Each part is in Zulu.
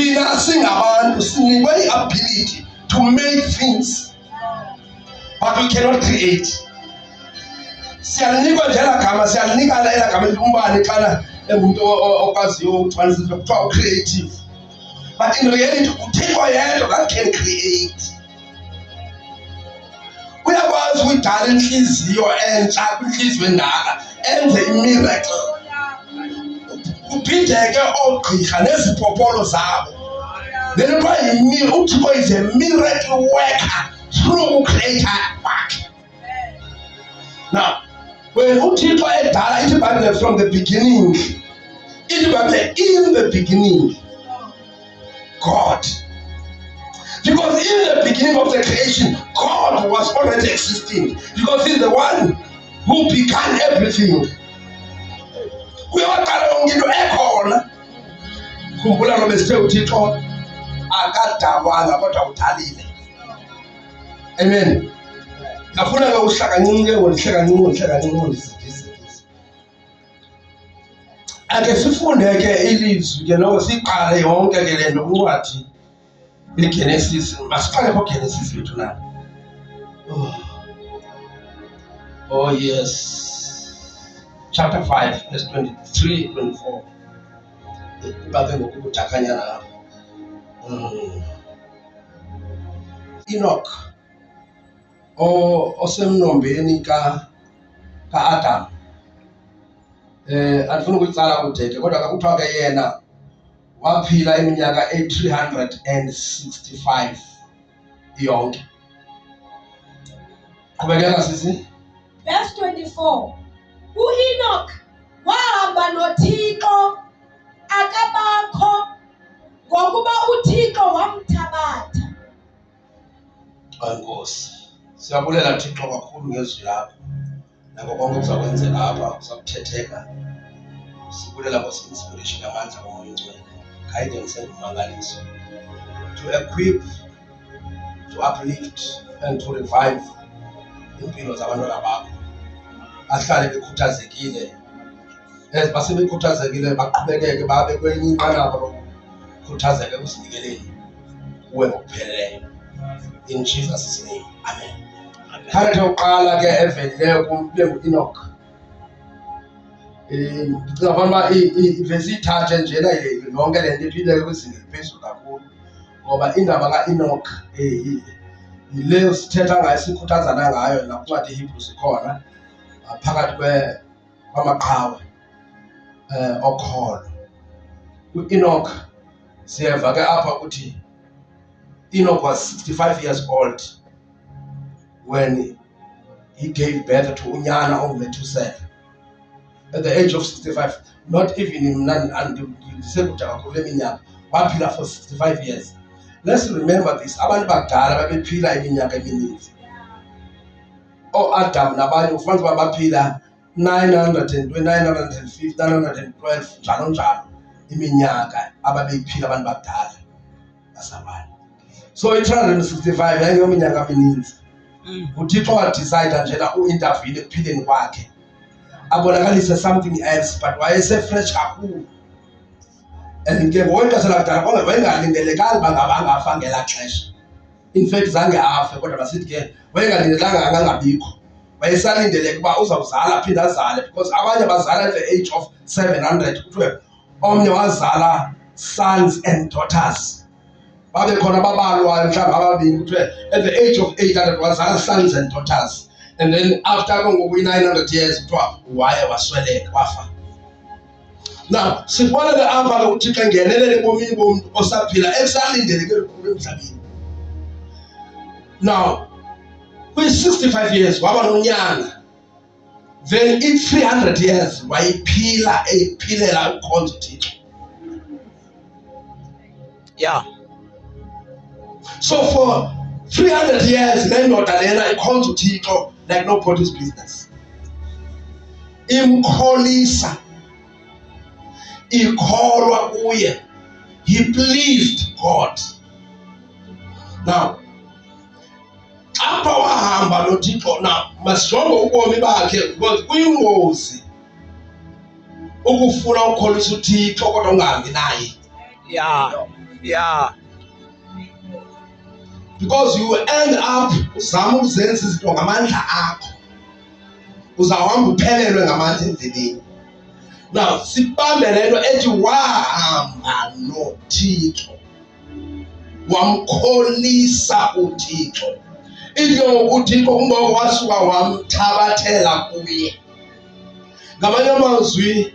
thina singabantu sinikwe i-ability to make things, but we cannot create. Siyalinikwa nje elagama, siyalinika elagama umbane xana engumuntu okwaziyo ukutranslate kuthiwa creative. But in reality, uThixo yedwa that can create. Uyakwazi ukudala inhliziyo entsha kwinhliziyo endala, enze imiracle. Kuphindeke oogqirha nezipopolo zabo. Then uThixo is a miracle worker through creator work. Now, when uThixo edala, ithi Bible from the beginning. Ithi Bible in the beginning. God. Because in the beginning of the creation, God was already existing. Because He's the one who began everything. Kuyaqala into ekhona. Khumbula ngoba sithe uThixo akadalwanga kodwa udalile. Amen. Ngafuna ke uhlaka ake sifunde ke ilizwi ke lokho siqale yonke ke le nto uncwadi iGenesis. Masiqale ngoGenesis lethu na. Oh yes. Chapter 5 verse 23 24. Ibabe ngokubuthakanya na. Enoch osemnombeni ka Adam. Andifuna ukuyitsala kudeke kodwa kuthiwa ke yena waphila iminyaka 365 yonke. Qhubekeka sisi. Verse 24. U-Enoch wahamba noThixo akabakho ngokuba uThixo wamthabatha. Enkosi. Siyabulela Thixo kakhulu ngezwi lakho. Nako konke kuzakwenzeka apha kuzakuthetheka. Sibulela inspiration yamandla kaMoya Oyingcwele. Guidance engumangaliso. To equip, to uplift and to revive impilo zabantwana bakho. Ahlale bekhuthazekile. Basebekhuthazekile baqhubekeke babe kwelinye inqanaba lokukhuthazeka ekuzinikeleni kuwe ngokupheleleyo. In Jesus' name, amen. Character uqala ke evelileyo kube ngu-Enoch. Ndicinga ukuba ivesi ithathe njena yonke le nto iphile kwizinga eliphezulu kakhulu, ngoba indaba ka-Enoch yile sithetha ngayo, sikhuthazana ngayo nakuncwadi iHebrew sikhona phakathi kwamaqhawe okholo. U-Enoch siyeva ke apha ukuthi Enoch was 65 years old when he gave birth to unyana onguMethuselah. At the age of 65, not even ndisekudala kakhulu eminyaka, waphila for 65 years. Let's remember this, abantu bakudala babephila iminyaka emininzi. Adam nabanye ufumanisa uba baphila 920, 950, 912 njalo njalo iminyaka ababeyiphila abantu bakudala basabanye. So i-365 yayingeminyaka emininzi. uThixo wadecide njena uintervene ekuphileni kwakhe, abonakalise something else, but wayesefresh kakhulu. And ke ngokwexesha lakudala wayengalindelekanga uba ngaba angafa ngelaa xesha. In fact zange afe, kodwa masithi ke wayengalindelanga angangabikho. Wayesalindeleka uba uzawuzala aphinde azale, because abanye bazala at the age of 700. Kuthiwe omnye wazala sons and daughters. Babe khona babalwayo mhlawumbi ababini, kuthiwe at the age of 800 wazala sons and daughters. And then after ngokuyi-900 years kuthiwa waye wasweleka wafa. Now sibona ke apha ke uThixo engenelele ebomini bomntu osaphila esalindeleke kakhulu emhlabeni. Now kwi-65 years waba nonyana, then i-300 years wayiphila eyiphilela ukhonza uThixo. Yeah. So for 300 years le ndoda lena ikhonza uThixo like nobody's business. Imkholisa, ikholwa kuye. He pleased God. Now apha wahamba noThixo. Now masijonge ubomi bakhe, because kuyingozi ukufuna ukukholisa uThixo kodwa ungahambi naye. Yeah. Yeah. Because you will end up uzama ukuzenza izinto ngamandla akho, uzawuhamba uphelelwe ngamandla endleleni. Now sibambe lento ethi wahamba noThixo, wamkholisa uThixo. Into uThixo kungoko wasuka wamthabathela kuye. Ngamanye amazwi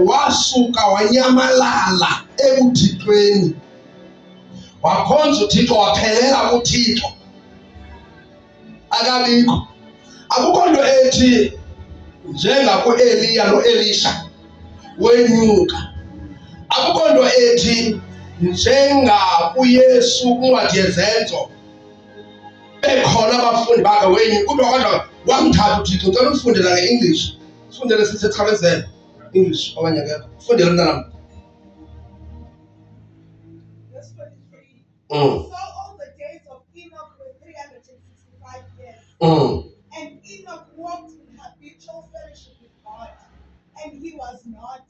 wasuka wanyamalala ebuthixweni, wakhonza uThixo, waphelela kuThixo. Akabikho, akukho nto ethi njengaku-Eliya no-Elisha wenyuka. Akukho nto ethi njengakuYesu kwincwadi yezenzo bekhona abafundi bakhe wenyuka. Kodwa kodwa wamthatha uThixo. Ngicela ufundela nge-English, ufundele sisechapezela English okanye akekho. Ufundele mntanam. Verse 23. Mm. So all the days of Enoch were 365 years. And Enoch walked in habitual fellowship with God, and he was not,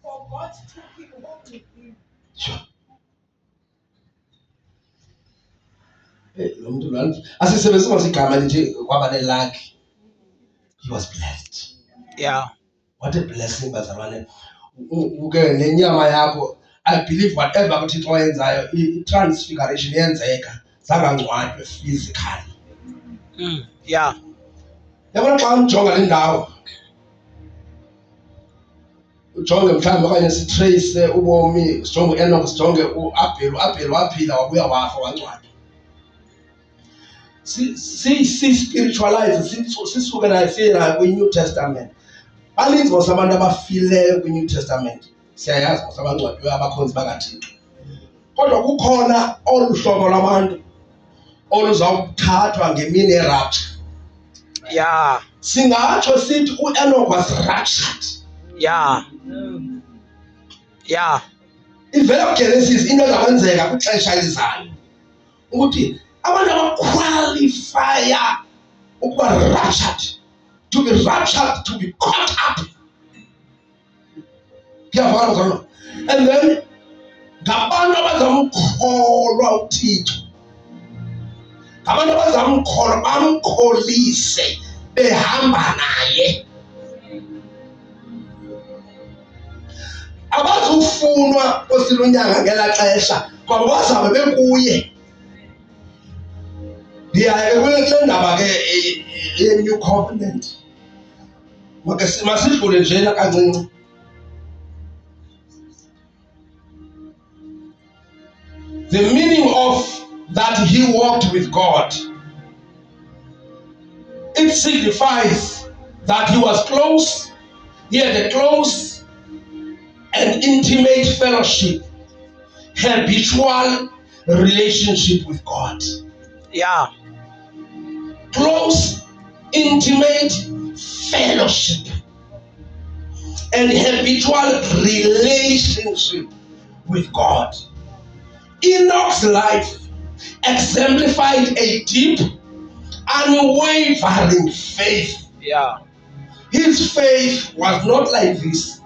for God took him home with him. Sure. Lo muntu lwana asisebenzisa igama lithi kwaba nelakhi. He was blessed. Yeah. What a blessing, bazalwane. Uke nenyama yakho, I believe whatever uThixo oyenzayo, i-transfiguration yenzeka zangangcwatywe physically. Yeah. Yabona xa umjonga le ndawo, ujonge mhlawumbi okanye sitrace ubomi, sijonge uEnoch, sijonge uAbel. uAbel waphila wabuya wafa wangcwatywa. Si-spiritualize, sisuke nayo siye nayo kwi-New Testament. Baninzi mos abantu abafileyo kwi-New Testament, siyayazi mos abangcwatywe abakhonzi bakaThixo. Kodwa kukhona olu hlobo lwabantu oluzawuthathwa ngemini yerapture. Yeah. Singatsho sithi uEnoch was raptured. Yeah. Yeah. Ivela kuGenesis into ezakwenzeka kwixesha elizayo ukuthi abantu abaqualifya ukuba raptured, to be raptured, to be caught up. Kuyavakala mzalwane. And then ngabantu abazamkholwa uThixo, ngabantu abazamkholwa bamkholise behamba naye. Abazufunwa osilunyanga ngela xesha ngoba bazabe bekuye. Ndiyaye kule ndaba ke ye-New Covenant, masidlule njena kancinci. The meaning of that he walked with God, it signifies that he was close, he had a close and intimate fellowship, habitual relationship with God. Yeah. Close, intimate fellowship and habitual relationship with God. Enoch's life exemplified a deep, unwavering faith. Yeah. His faith was not like this.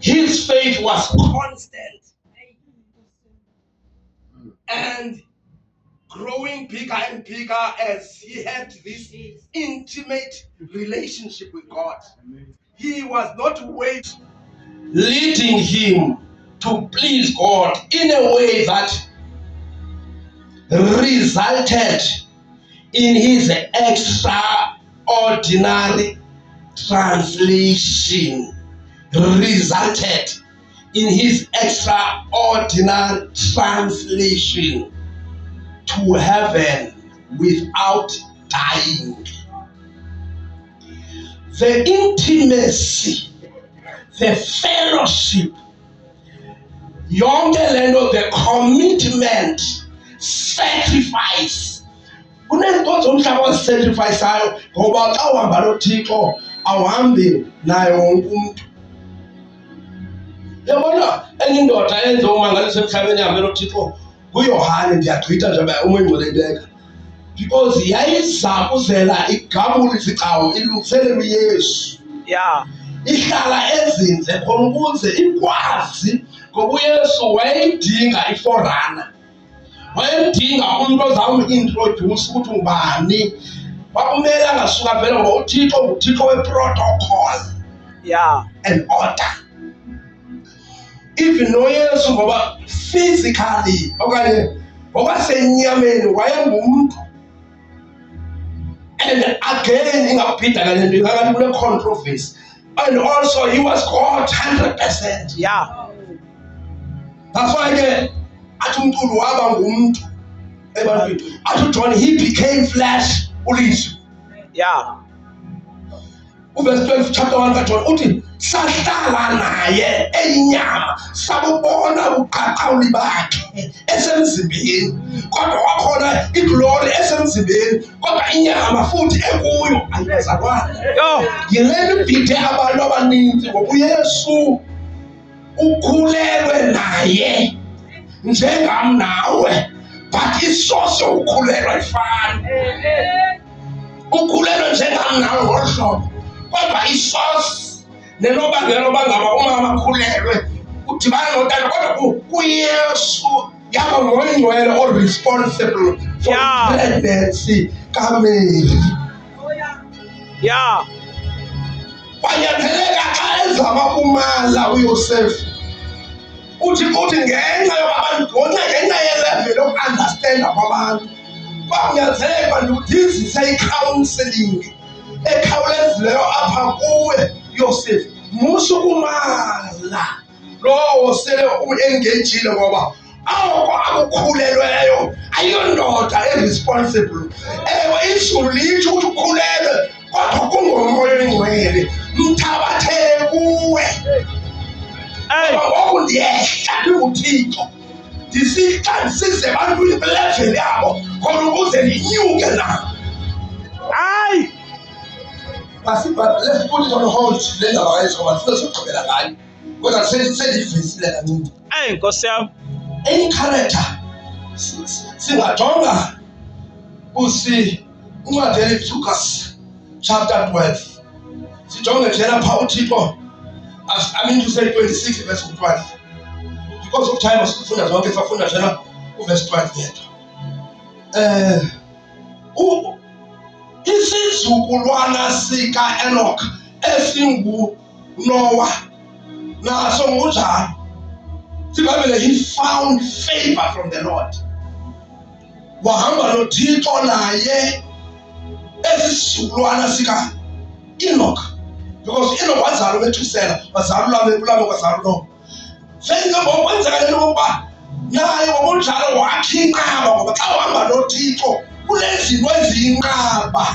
His faith was constant and growing bigger and bigger as he had this intimate relationship with God. He was not waiting, leading him to please God in a way that resulted in his extraordinary translation. Resulted in his extraordinary translation to heaven without dying. The intimacy, the fellowship, yonke lento, the commitment, sacrifice. Kunento zomhlaba ozisacrificeayo ngoba xa uhamba noThixo awuhambi naye wonke umuntu. Yabona enye indoda yenze umangaliso emhlabeni ihambe noThixo nguYohane, ndiyagqitha nje uMngcwelenteka, because yayiza kuzela igabula izicawu ilungiselela uYesu. Yeah. ihlala ezinze khona ukuze ikwazi, ngoba uYesu wayedinga iforerunner, wayedinga umuntu ozawumintroduce ukuthi ngubani. Kwakumele angasuka vele ngoba uThixo nguThixo weprotocol and order. Even noYesu ngoba physically okanye ngokwasenyameni wayengumuntu, and again ingaphinda kale nto ingakathi kule controversy, and also he was God 100%. That's why ke athi umculo waba ngumuntu ebantwini, athi uJohn he became flesh, ulizwi. Uverse 12 chapter 1 kaJohn uthi sahlala naye eyinyama, sabubona ubuqaqawuli bakhe esemzimbeni, kodwa wakhona iglory esemzimbeni, kodwa inyama futhi ekuyo ayizalwana. Yilento ibhide abantu abaninzi ngoba uYesu ukhulelwe naye njengam nawe, but isource ukhulelwa ifana. Ukhulelwe njengam nawe ngohlobo, kodwa isource nenobangela obangaba umama akhulelwe udibana notata, kodwa kuYesu yaba ngongcwele o-responsible for pregnancy kaMary. Kwanyanzeleka xa ezama kumala uYosefu uthi ngenxa yelevel yoku-understanda kwabantu, kwanyanzeleka uba ndizise i-counselling ekhawulezileyo apha kuwe Yosefu. Musukumala lowo sele u-engagile, ngoba oko akukhulelweyo ayondoda e-responsible. Ewe izulu litsho ukuthi ukhulelwe, kodwa kungomoya oyingcwele mthabathele kuwe. Ngoku ndiyehla ndinguThixo, ndisihla ndisize ebantwini kwileveli yabo khona ukuze ndinyuke nabo. But let's put it on hold. Le ndaba kayizoba sifuna sokugqibela ngayo, kodwa sendiyivisile kancinci. Nkosi yami. Any character singajonga uncwadi Lucas chapter 12, sijonge njena pha uThixo, I mean to say 26 verse 12, because of time asifunda zonke, sifunda njena uverse 12 yedwa. Isizukulwana sika Enoch esingu Noah naso ngokunjalo sibabele he found favor from the Lord. Wahamba noThixo naye esizukulwana sika Enoch, because Enoch wazalwa beThusela, wazalwa beBulamu, wazalwa Noah. Senze ngokwenzeka le nto ngokuba naye ngokunjalo wakha inqaba, ngoba xa uhamba noThixo kunezinto eziyinqaba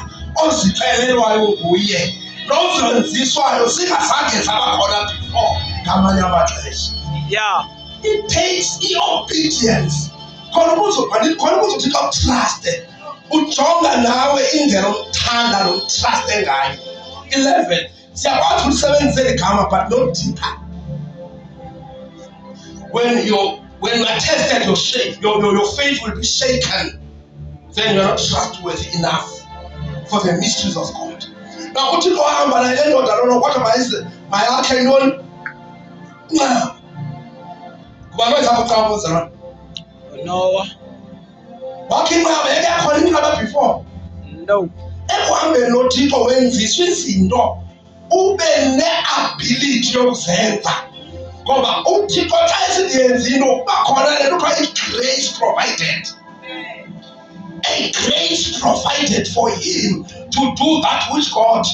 ozixelelwayo nguye nozenziswayo singazange zabakhona before ngamanye amaxesha. It takes i-obedience khona ukuze uThixo akutraste, ujonga nawe indlela omthanda nomtraste ngayo. 11 siyakwazi ulisebenzisa eli gama but not deeper. When you are tested, your faith will be shaken, then you are not trustworthy enough for the mysteries of God. Now, uThixo wahamba naye le ndoda lona, kodwa mayakhe yintoni? Inqaba. Ngubani ozakuqala ukuzalwa? Noah. Wakhe inqaba, yeke yakhona inqaba before? No. Ekuhambeni noThixo wenziswa izinto ube ne-ability yokuzenza, ngoba uThixo xa esiyenza into kuba khona le nto kuthiwa i-grace provided. A grace provided for him to do that which God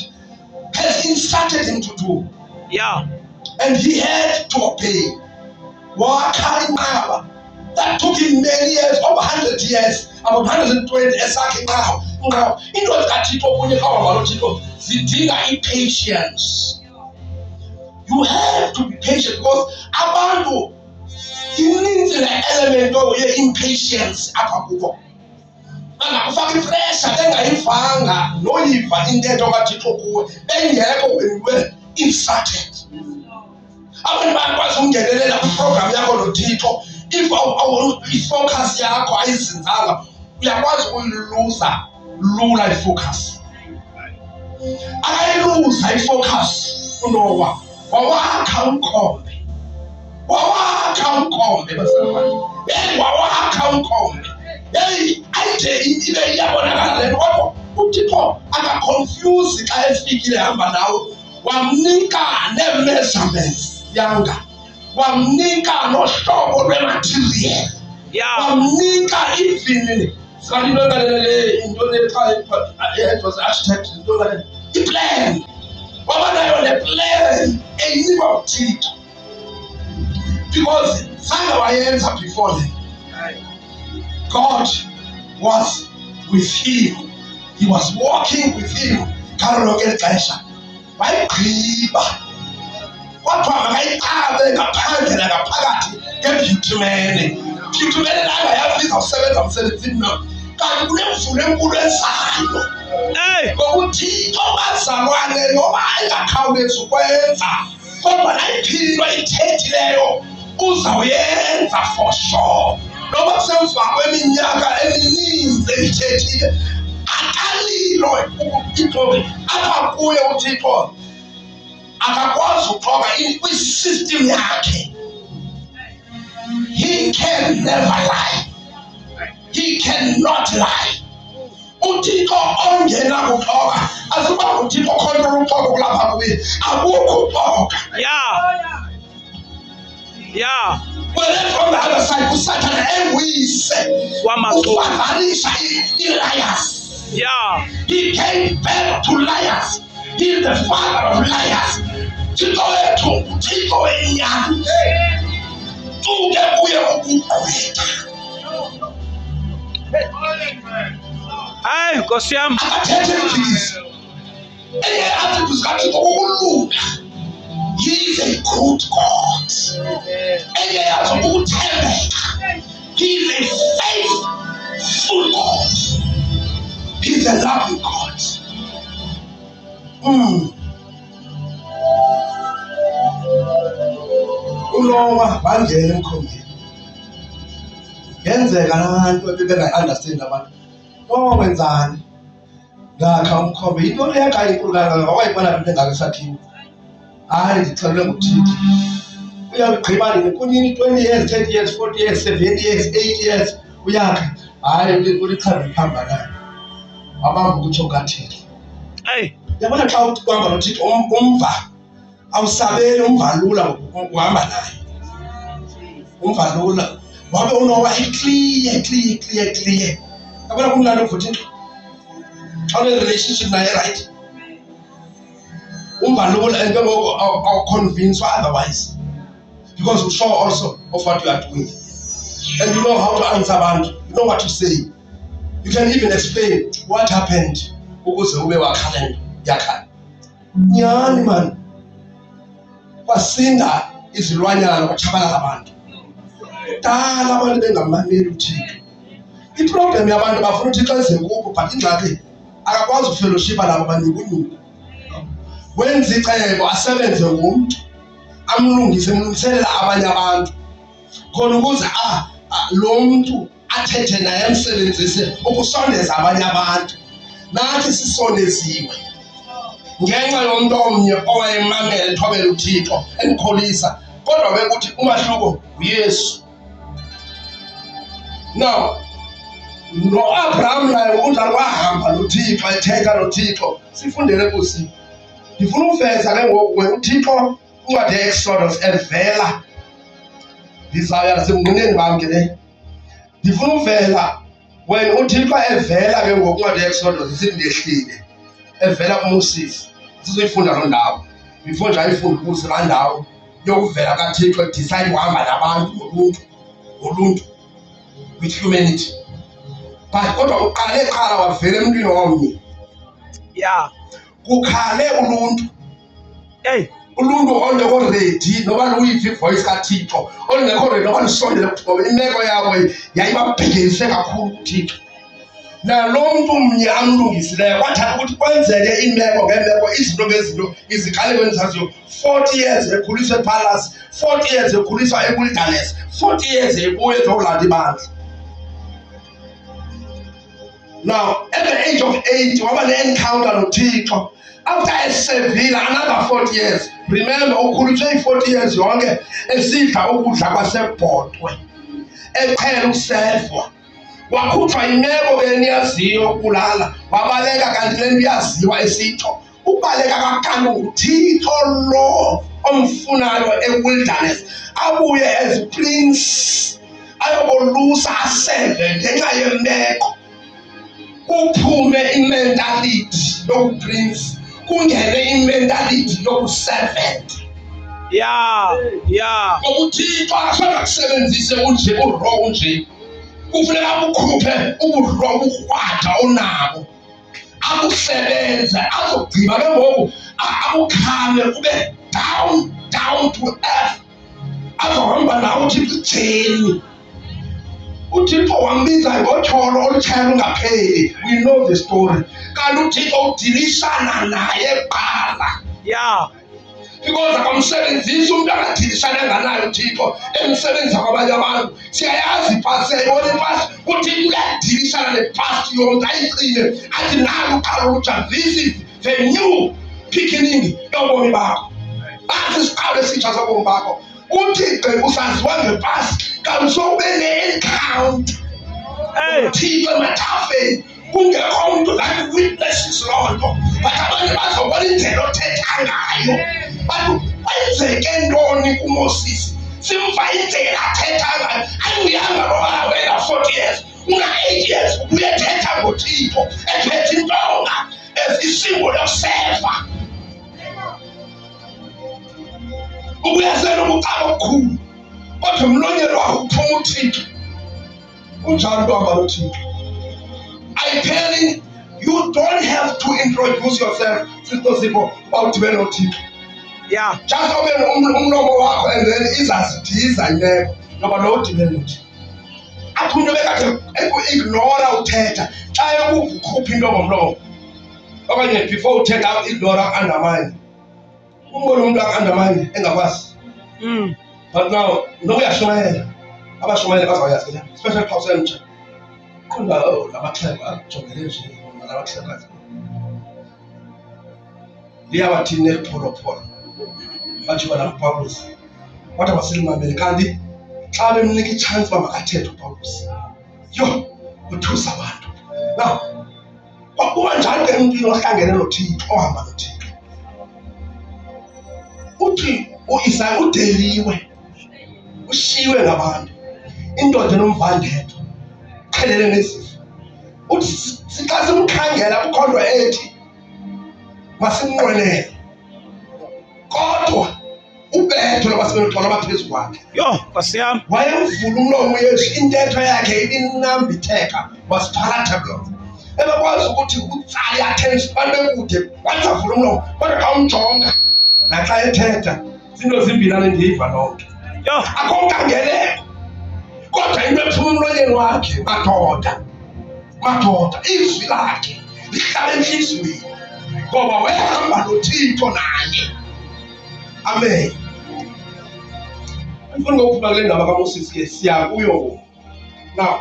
has instructed him to do. And he had to obey. Wakha inqaba. That took him many years, over 100 years, about 120 esakha inqaba. Into zikaThixo kunye xa uhamba noThixo zidinga i-patience. You have to be patient, because abantu ininzi le element ye-impatience apha kubo. Bangakufaka ipressure bengayivanga noyiva intetho kaThixo kuwe bengekho when we instructed. Abantu bayakwazi ukungenelela kwiprogram yakho noThixo, if ifocus yakho ayizinzanga uyakwazi ukuyiluza lula ifocus. Akayiluza ifocus uNoah wawakha umkhombe bazalwane. Wawakha umkhombe. Ayithe ibe iyabonakala le nto, kodwa uThixo akaconfuse xa efikile hamba nawe. Wamnika nee-measurements yanga, wamnika nohlobo lwematerial, wamnika even i-plan. Wabanayo le-plan eyinika uThixo, because zange wayenza before then. God was with him. He was walking with him. Ngalo lonke ixesha wayigqiba, kwathiwa makayiqabe ngaphandle nangaphakathi ngebitumen. Bitumen nayo yazi izawusebenza umsebenzini na, kanti kunemvulo enkulu ezayo. NgokuThixo bazalwane, noba engakhawulezi ukwenza, kodwa nayiphilo ithethileyo uzawuyenza for sure. Noba kusemva kweminyaka emininzi eyithethile, akalilo uThixo apha kuye. uThixo akakwazi uxoka kwi-system yakhe. He can never lie. He cannot lie. uThixo ongena kuxoka, asuba uThixo khona uxoka kulapha kuye, akukho uxoka. Whereas on the other side, uSathane enguyise ufanisha i-liars. He gave birth to liars. He is the father of liars. Thixo wethu, uThixo wenyani, uke kuye ukugqwetha. Nkosi yami. Akathethe iphikisi. Enye attributes kaThixo ukulunga. He is a good God. Enye yazo ukuthembeka. He is a faithful God. He is a loving God. uNoah bangena emkhombeni. Yenzeka lanto ebengayi-understand abantu. Noah wenzani? Ngakha umkhombe. Into leyakha inkulu kangaka, wayibona into engaka esakhiwo. Hayi, ndixelelwe nguThixo. Uyagqiba nini? Kunini 20 years, 30 years, 40 years, 70 years, 8 years uyakha. Hayi, ulichanda liphamba nayo. Abamba ukutsho kaThixo. Yabona xa uthi kuhamba noThixo umva awusabeli, umva lula ukuhamba naye. Umva lula. Wabe uNoah clear. Yabona kumlando uvuthixo. Xa une-relationship naye right. Umva lula, and ngoko awuconvince otherwise. Because you show also of what you are doing. And you know how to answer abantu. You know what to say. You can even explain what happened. Ukuze ube wakhalenda yakhala. Nyani man. Kwasinda izilwanyana kwatshabalala abantu. Kudala abantu bengamameli uThixo. Iproblem yabantu bafuna uThixo enze kubo, but ingxaki akakwazi ukufellowshipa nabo banyukunyuku. Wenza icebo asebenze ngomntu, amlungiselela abanye abantu khona ukuze lo mntu athethe naye emsebenzise ukusondeza abanye abantu. Nathi sisoneziwe ngenxa yomntu omnye owayemamela ethobela uThixo emkholisa, kodwa bekuthi umahluko uYesu. Now no-Abraham naye unjalo wahamba noThixo, ethetha noThixo. Sifundele kusi. Ndifuna uveza ke ngoku wena uThixo uncwadi ye-Exodus evela. Ndizawuya nasemngqineni bam ke le. Ndifuna uvela wena uThixo evela ke ngoku uncwadi ye-Exodus isithi ndehlile. Evela kuMoses. Sizoyifunda loo ndawo. Before nje ayifunde kusi laa ndawo yokuvela kaThixo edicide uhamba nabantu ngoluntu with humanity. But kodwa uqala wavela emntwini omnye. Kukhale uluntu. Uluntu ongekho ready noba luyive ivoice kaThixo, olungekho ready noba lusondele kuThixo. Imeko yabo yayibabhekise kakhulu kuThixo. Nalo mntu mnye amlungisileyo kwathatha ukuthi kwenzeke imeko ngemeko, izinto ngezinto, izikaleko endizaziyo. 40 years ekhuliswa epalace, 40 years ekhuliswa ewilderness, 40 years ebuye ezolanda ibandla. Now, at the age of 80, waba ne-encounter noThixo. after esevile another 40 years, remember ukhulutshwe i-40 years yonke esidla ukudla kwasebhotwe eqhela usefwa, wakhutshwa imeko beniyaziyo ukulala, wabaleka kanti le nto iyaziwa esitsho ubaleka kakani nguThixo lo omfunayo ewilderness abuye as prince ayokolusa aseve ngenxa yemeko, kuphume imentality yobuprince kungene imentality yobuservant. Yeah. UThixo akasoze akusebenzise unje uro unje, kufuneka ukhuphe uburo ukrwada onabo akusebenze azogqiba ke ngoku akukhame ube down to earth, azohamba nawe uThixo ijeni. uThixo wambiza ngotyholo olutshaya lungapheli, we know the story. Kanti uThixo udilishana naye kuqala. Yeah. Because akamsebenzisi umuntu angadilishana naye uThixo emsebenza kwabanye abantu. Siyayazi ipasi, siyayibona ipasi, uThixo uyadilishana nepast yomntu ayigcine athi nalu uqala olutsha, this is the new beginning yobomi bakho. Nasi isiqalo esitsha sobomi bakho. uThixo usaziwa ngepasi, kanti sowube ne-encounter uThixo emathafeni, kungekho umntu like witnesses loo nto, but abantu bazobona indlela othetha ngayo. Bantu kwenzeke ntoni kuMoses? Simva indlela athetha ngayo, ayinguyanga loba wena 40 years, una-8 years uyethetha ngoThixo ephethe intonga as isimbolo yokusefa. Ubuyasela ubucaba obukhulu, kodwa emlonyeni wakho uphuma uThixo. Unjalo lo hamba noThixo. I tell you, you don't have to introduce yourself, Sister Sipho, awudibene noThixo. Yeah. Just open umlomo wakho and then izazidiza imeko ngoba lo udibene noThixo. Athi umuntu bekade eku-ignora uthetha xa ekukhupha into ngomlomo, okanye before uthetha ignora undermine. Umbona umuntu ak-undermine engakwazi. But now uyashumayela, abashumayela bazawuyazi ke, especially xa usemtsha. Qonda lamaxhego ajongele nje nalabaxhekazi. Liyawathini elipholopholo batshiwa nakuPawulos, wathi abasilimamele kanti xa bemnika i-chance uba makathethe uPawulos, yho uthusa abantu. Now kwakuba njalo ke emntwini ohlangene noThixo, ohamba noThixo. Uthi u-Isaya udeliwe, ushiwe ngabantu, indoda enomvandedwa, qhelele nezifo. Uthi xa simkhangela kukhondwa ethi masimnqwenele, kodwa ubetho lwabasebentola baphezu kwakhe. Yo, Nkosi yami. Wayemvula umlomo Yesu, intetho yakhe ibinambitheka, was palatable. Ebekwazi ukuthi utsale attention abantu bekude, wazavula umlomo, kodwa xa umjonga naxa ethetha zinto zimbinane ndiyiva lonke. Yo. Akho nkangeleko, kodwa into ephuma emlonyeni wakhe, madoda, izwi lakhe lihlala enhliziyweni ngoba wayehamba noThixo naye. Amen. Andifuni ngokuphuma kule ndaba kaMoses ke siya kuyo. Now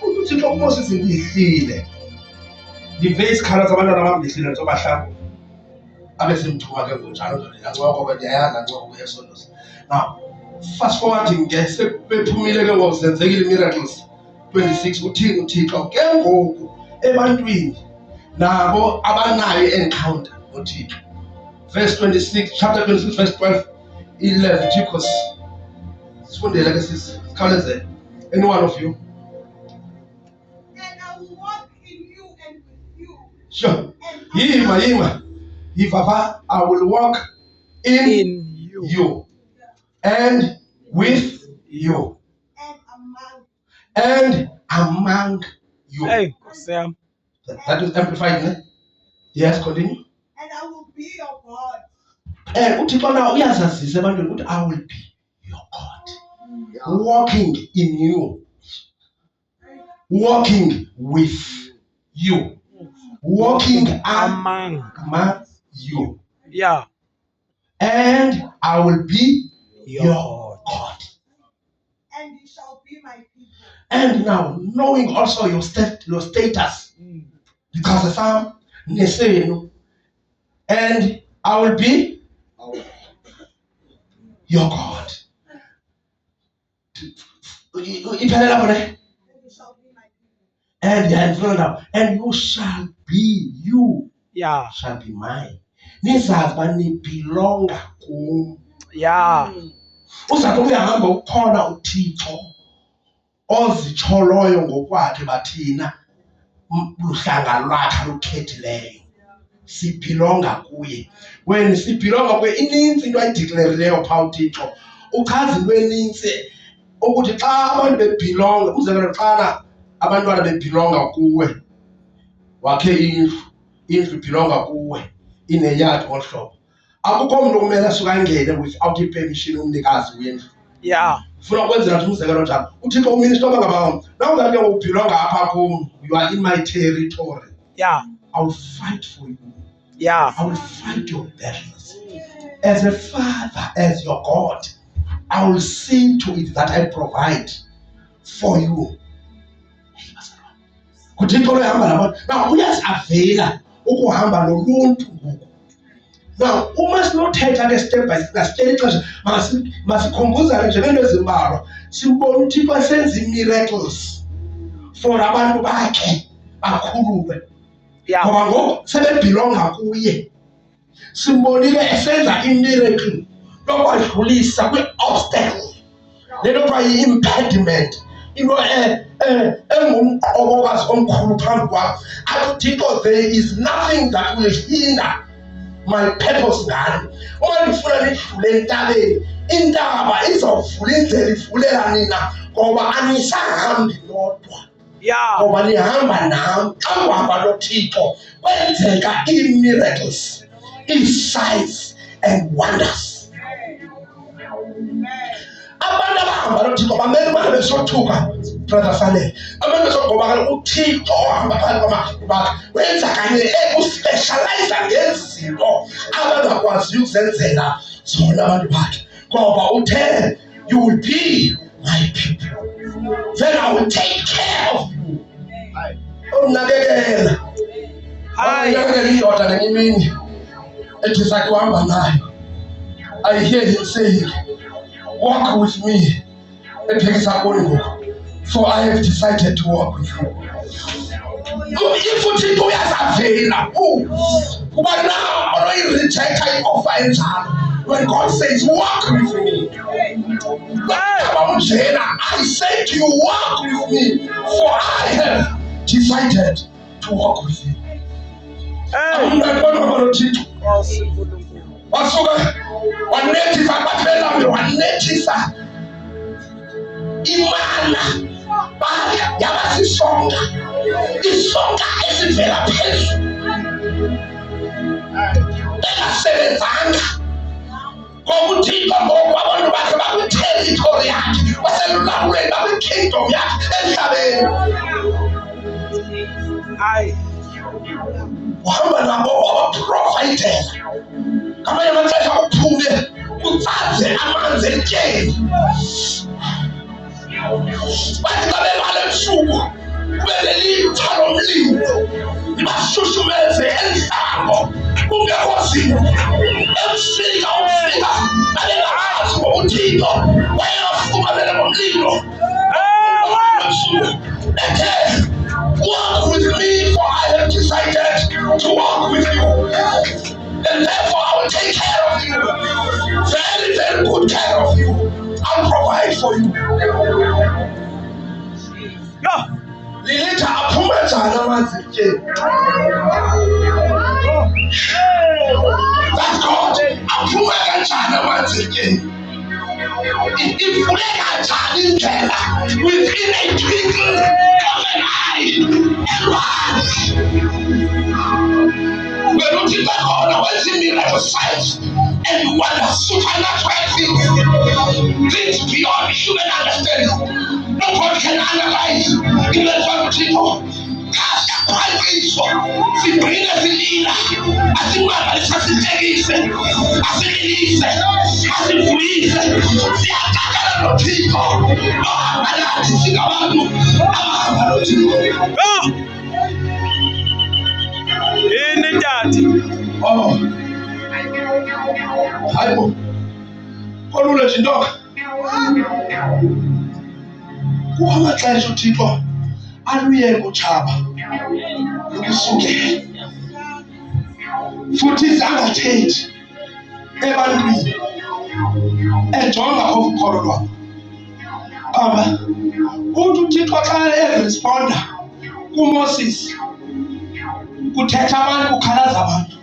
uThixo kuMoses ndihlile, ndive isikhala sabantwana bam ndihlile nsobahlangu abesemthuma ke kunjalo nje yancoko ke ndiyayazi ancoko kuyesolos. Now fast forwarding ke sebephumile ke ngoku zenzekile miracles 26. uthini uThixo ke ngoku ebantwini nabo abanayo encounter noThixo. Verse 26, chapter 26, verse 12, 11. Leviticus. Sifundele ke sisi, sikhawuleze. Any one of you? And I will walk in you and with you. Sure. Yima. Yivava, I will walk in you and with you and among you. Hey, Nkosi yami. That is amplified, ne? Yes, continue. And I will be your God. uThixo nawo uyazazisa ebantwini ukuthi I will be your God, walking in you, walking with you, walking among you. Yeah. And I will be your God. And you shall be my people. And now, knowing also your status, because the Psalm nesenu and I will be your God. Iphelela khona. And you shall be my people. And you shall be, you Yeah. shall be mine. Nizazi uba nibhilonga kum. Yeah. Uzawuthi uyahamba ukhona uThixo ozitsholoyo ngokwakhe bathina luhlanga lwakhe lukhethileyo. Sibhilonga kuye. When sibhilonga kuye inintsi into ayideclareyo phaa uThixo. Uchaza into enintsi ukuthi xa abantu bebhilonga, umzekelo xana abantwana bebhilonga kuwe, wakhe indlu ibhilonga kuwe, ineyadi ngolu hlobo, akukho mntu kumele asuke angene without ipermission umnikazi wendlu. Yeah. Funa ukwenzela nje umzekelo njalo. UThixo uminister oba ngaba now that ke ubhilonga apha kum, you are in my territory. Yeah. I will fight for you. Yeah. I will fight your battles. As a father, as your God, I will see to it that I provide for you. kuThixo lohamba nabantu. Now uyazivela ukuhamba noluntu ngoku. Now uma sinothetha ke step by step ngasitshela ixesha masikhumbuzane nje ngento ezimbalwa. Sibona uThixo esenza miracles for abantu bakhe bakhululwe. Yeah. Ngoba ngoku sebebhilonga kuye. Simbonile esenza imiracle lokwadlulisa kwi-obstacle. Lento kuthiwa yi-impediment. Into engumqobokazi omkhulu phambi kwakho. Athi there is nothing that will hinder my purpose ngani. Uma ndifuna nidlule entabeni, intaba izawuvula indlela ivulela nina ngoba anisahambi lodwa. Yeah. Ngoba nihamba nam. Xa kuhamba noThixo kwenzeka ii-miracles, ii-signs and wonders. Abantu abahamba noThixo bamele babe besothuka, brother Fanele. Abantu besogoba kaloku uThixo ohamba phakathi kwamakhulu bakhe wenza kanye uspecialize ngezi zinto abangakwaziyo ukuzenzela zona abantu bakhe. Ngoba uthe, you will be my people. Then I will take care of you. Umnakekela. Hi. Unakekela indoda ngenye imini ethi sathi uhamba nayo. I hear him saying, walk with me. So I have decided to walk with you. If uThixo uyazavela kuba na onoyirejecta i-offer enjalo. When God says walk with me, I say to you walk with me, for I have decided to walk with you. Hey. Wasuka wanethisa abaphela wanethisa imana baya yabasisonga isonga esivela phezulu engasebenzanga ngoba uThixo ngoku abantu bakhe bakwitheritori yakhe baselulawulweni bakwikingdom yakhe emhlabeni. Hi. Uhamba nabo wabaprovayidela. Ngamanye amaxesha uphume utsaze amanzi elityeni. Bathi xa belala ebusuku kube nelitha lomlilo libashushumeze endlango kungekho zinto. Ebusika ufika babengazi ngoba uThixo wayebafumanele ngomlilo. Ethe, walk with me, for I have decided to walk with you. And therefore I will take care of you. Very, very good care of you. I'll provide for you. Go. Lilitha aphume njani amanzi etyeni? That's God. Aphume kanjani amanzi etyeni? Ivuleka njani indlela within a twinkle of an eye. When uThixo khona wenza miracle signs and wonders, supernatural things beyond human understanding. No one can analyze. Even from uThixo cast aphankiso sibhine silila asimangalisha sitekise asililise asivuyise siyakakala noThixo ohamba nathi singabantu abahamba noThixo. Go. In the daddy. Oh, hayi bo. Kolule nje intoka. Kuhamaxesha uThixo aluyeke utshaba lukusukele. Futhi zangathethi ebantwini ejonga ukholo lwabo. Uthi uThixo xa eresponda kuMoses kuthetha abantu, kukhalaza abantu.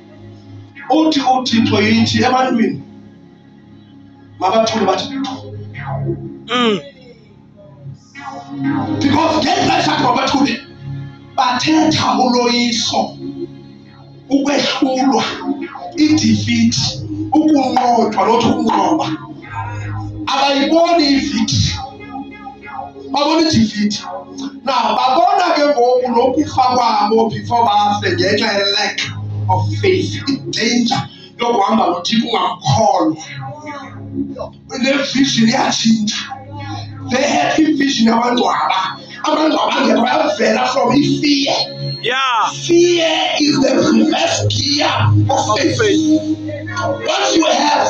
Uthi uThixo yithi ebantwini mabathule bathi because ngexesha mabathule bathetha uloyiso, ukwehlulwa, idefeat, ukunqotywa nothi ukunqoba. Abayiboni i-victory, babona i-defeat. Now babona ke ngoku nokufa kwabo before bafe ngenxa ye-lack of faith, i-danger yokuhamba noThixo ungamkholwa. Le vision iyatshintsha. They had i-vision yamangcwaba. Amangcwaba angekho ayavela from i-fear. Yeah. Fear is the reverse gear of faith. Once you have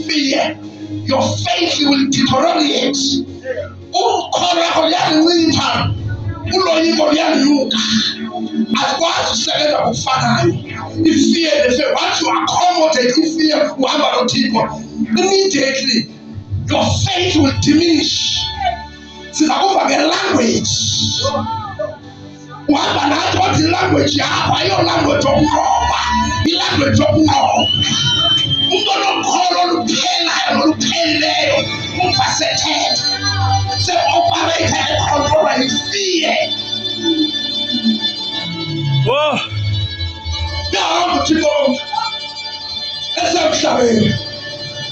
fear, your faith will deteriorate. Ukholo lwakho luyancipha, uloyiko luyanyuka, akwazi usebenza ngokufanayo. I-fear, once you accommodate i-fear, uhamba noThixo, immediately your faith will diminish. Siza kuva nge-language. Uhamba nathi wathi i-language yakho ayiyo language yokunqoba, i-language yokunqoba. Umuntu onokholo oluphelayo nolupheleleyo ungasethetha. Se-operate and control by fear. Oh. Yahamba uThixo esemhlabeni.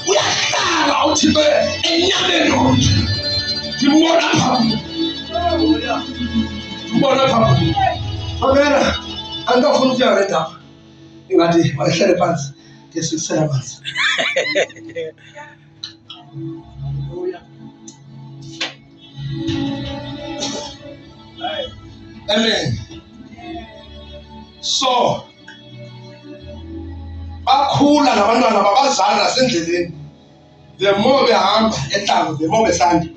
Uyahlala uThixo enyameni yonke. Ngibona phambili. Ngibona phambili. Mamela, angikafuni ukuya le ndaba. Ingathi mayihlele phansi ngesisela phansi. Amen. So bakhula nabantwana babazali nasendleleni. The more behamba ehlanga, the more besanda.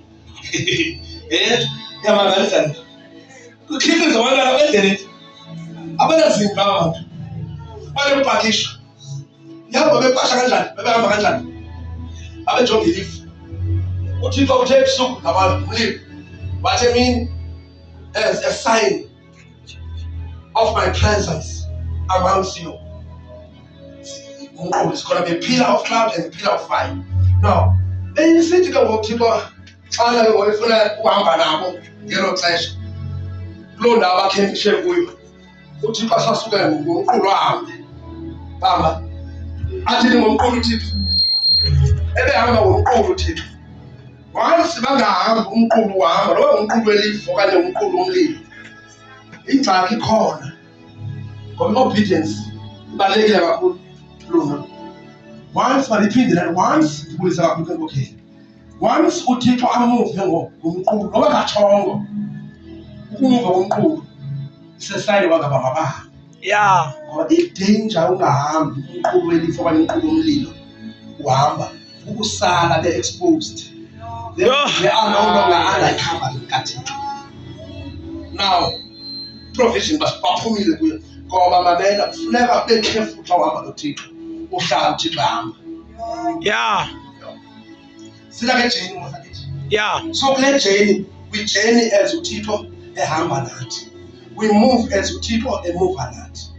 Yamangalisana. Kukhiphiza abantwana bendleleni. Abanazimba abantu. Bayopakisha. Yabo bepasha kanjani? Bebehamba kanjani? Abejonga ilifu. uThixo uthe ebusuku nabantu mlilo. Wathi emini as a sign of my presence amongst you. It's going to be a pillar of cloud and a pillar of fire. Now, then you see to go people xana ngifuna uhamba nabo ngelo xesha. Lo ndaba khe ngishe kuyo. uThixo asasuke ngomqulu ahambe. Bamba. Athi ngomqulu uThixo. Ebehamba ngomqulu uThixo. Once bangahamba umqulu wahamba, loba umqulu welifu okanye umqulu womlilo. Ingxaki ikhona. Ngoba obedience ibalekile kakhulu lona. Once baliphinde and once ibulisa kakhulu kenkokheli. Once uThixo amuve ngomqulu loba kathongo. Ukumuva ngomqulu isesayini wakababa. Yeah. Ngoba i-danger ungahambi umqulu welifu okanye umqulu womlilo uhamba ukusala be-exposed. They are no longer under cover kaThixo. Now, provision basibaphumile kuyo ngoba mamela kufuneka ube careful xa uhamba noThixo. Uhlala uThixo ahamba. Yeah. Sila ke journey mfowethu. Yeah. So kule journey, we journey as uThixo ehamba nathi. We move as uThixo emova nathi.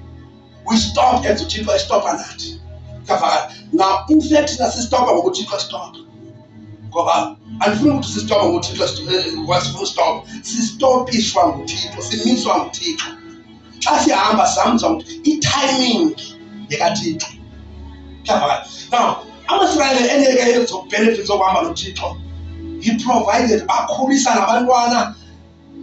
We stop as uThixo estopha nathi. Kafaka. Now, in fact, nasistopha ngokuThixo stop. Ngoba andifuni ukuthi sistopha ngokuThixo wasifuna stop. Sistopishwa nguThixo, simiswa nguThixo. Xa sihamba samza ukuthi i-timing yekaThixo. Kafaka. Now, ama-Israyeli eneke ezo-benefits zokuhamba noThixo. He provided bakhulisa nabantwana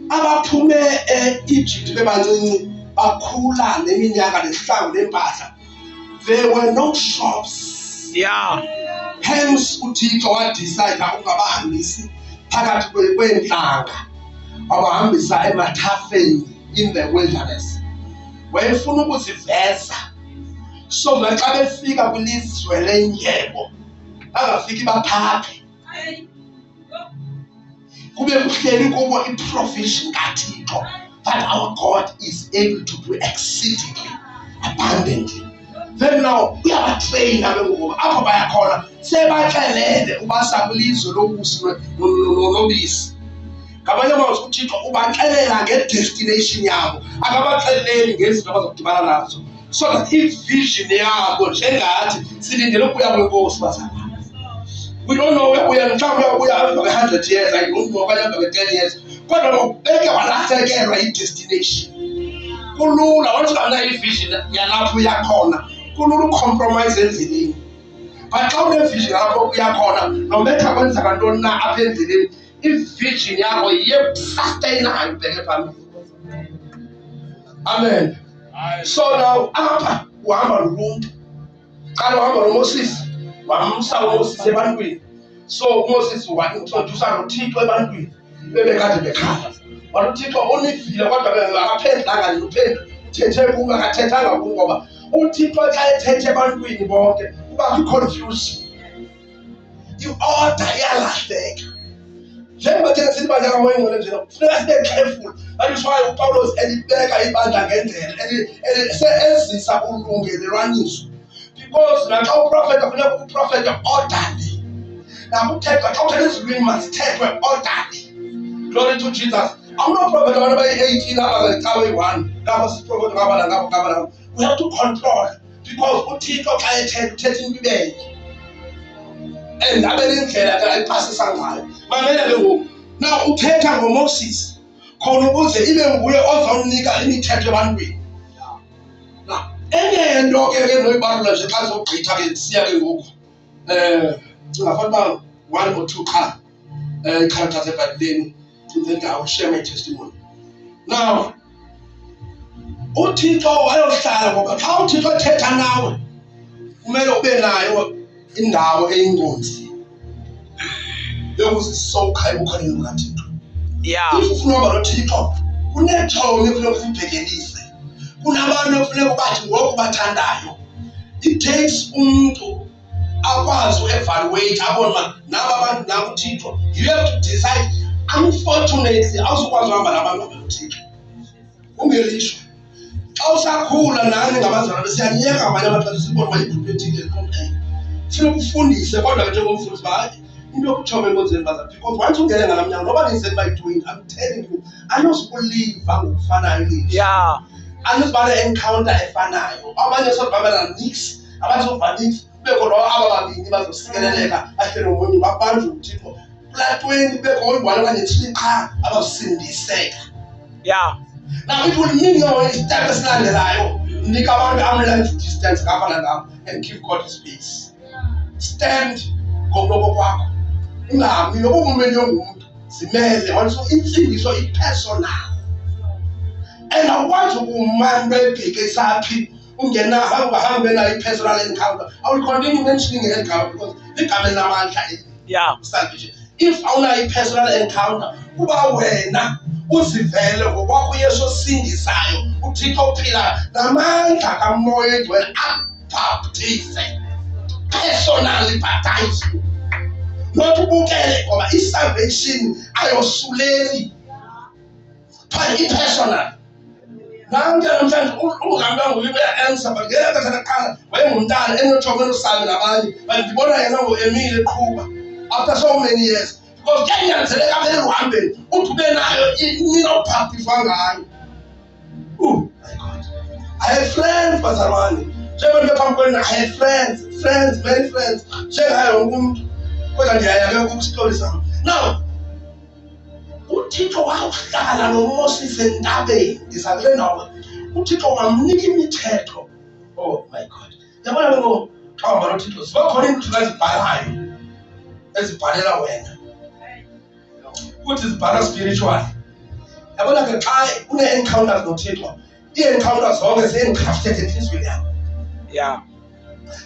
abaphume e-Egypt bebancinci bakhula neminyaka nesihlangu nempahla. There were no shops. Yeah. Hence uThixo wadecide ukungabahambisi phakathi kweentlanga. Wabahambisa emathafeni in the wilderness. Wayefuna ukuziveza so naxa befika kwilizwe lenyebo angafiki baphaphe kube kuhleli kubo i-provision kaThixo that our God is able to do exceedingly abundantly. Then now uyabatrayina bengoba apho bayakhona sebaxelele ubasa kwilizwe lobusi nobisi. Ngamanye amazwi uThixo ubaxelela nge-destination yabo, akabaxeleli ngezinto abazokudibana nazo, so that i-vision yabo njengathi silindele ukuya kwenkosi bazalwane. We don't know where we are. We are 100 years. I don't know whether we're 10 years. But we are right destination. Kulula once we vision yalapho uyakhona. Kulula compromise endleleni. But xa une-vision yalapho uyakhona, no matter kwenza kantoni na apha endleleni, i-vision yakho ye-sustainayo ubheke phambili. Amen. So now apha uhamba noluntu. Qala uhamba noMoses. Wamsa uMoses ebantwini. So uMoses waintroduce noThixo ebantwini bebekade bekhala. Wathi uThixo univile kodwa akaphendlanga uthethe kuba akathethanga kubo ngoba uThixo xa ethethe ebantwini bonke kuba confused. I-order iyalahleka. Njengoba thina sithi bandla kamoyingcwele nje kufuneka sibe careful. That is why uPawulos elibeka ibandla ngendlela ezisa ulungelelwaniso. Because naxa uprofeta kufuneka uprofeta orderly. Nakuthethwa xa uthetha izilwimi mazithethwe orderly. Glory to Jesus. Awunoprofeta abantu abayi-18 abazacawe yi-1 ngabo siprofeta ngabo. We have to control because uThixo xa ethetha into ibeke. And abe nendlela ke ayipasisa ngayo. Mamela ke ngoku. Now uthetha ngoMoses khona ukuze ibe nguye ozawunika imithetho ebantwini. Enye into ke noyibalula nje xa sizogqitha ke siya ke ngoku ngafuna uba 1 or 2 qha characters ebhayibhelini, then I will share my testimony. Now uThixo wayohlala ngoba xa uThixo ethetha nawe kumele ube nayo indawo eyingozi yokuzisokha ebukhaleni bukaThixo. If ufuna uba noThixo kunethomi ekufuneka uzibhekelise. Kunabantu ekufuneka bathi ngoku bathandayo. It takes umuntu akwazi u-evaluate abona naba abantu nakuThixo. You have to decide. Unfortunately awuzukwazi uhamba nabantu abakuThixo ungelishwa. Xa usakhula nani ngabazalwane siyanyeka ngamanye amaxesha sibone uba i-prophetic funeka ufundise kodwa ke njengomfundisi uba hayi into yokuthoma enkonzeni bazalwane, because once ungene ngala mnyango noba nizeni bayidwini, I'm telling you anozukuliva ngokufanayo lithi. Anizibane encounter efanayo. Abanye sodibana nix, abanye sodibana nix, kubekho lo aba babini bazosikeleleka ahlele ngomunye babanjwe uThixo. Platweni kubekho oyi-1 okanye 3 qha abazosindiseka. Now it will mean step esilandelayo nika abantu arm's distance ngapha nangapha and give God his space. Stand ngokunobo kwakho. Ungahambi noba ungumeli yongumuntu zimele wathi intsindiso i-personal. And awukwazi ukumane ebheke saphi ungena uhambe nayo i-personal encounter. I will continue mentioning it because igama linamandla salvation. If awunayo i-personal encounter kuba wena uzivele ngokwakho uYesu osindisayo uThixo ophilayo namandla kaMoya Oyingcwele akubhaptize personally baptize you. Not ubukele ngoba i-salvation ayosuleli but i-personal. Nanke namhlanje umngane wangu uyayenza but ngeke kathana wayengumntana enothome nosale nabanye but ndibona yena ngo-Emile eqhuba after so many years. Because kuyanyanzeleka apha eluhambeni uthi ube nayo nina ubhaptizwa ngayo. Oh my God. I have friends bazalwane. Njengoba bephambi kwena I have friends, many friends. Njengayo wonke umuntu. Kodwa ndiyayeka ukustory sami. Now uThixo wawuhlala noMoses entabeni ndisakule ndawo. uThixo wamnika imithetho. Oh my God. Yabona ngo xa uhamba noThixo zibakhona iinto ezibhalayo ezibhalela wena. Ukuthi zibhala spiritual. Yabona ke xa une-encounters noThixo, i-encounters zonke ziye-encrafted enhliziyweni yakho.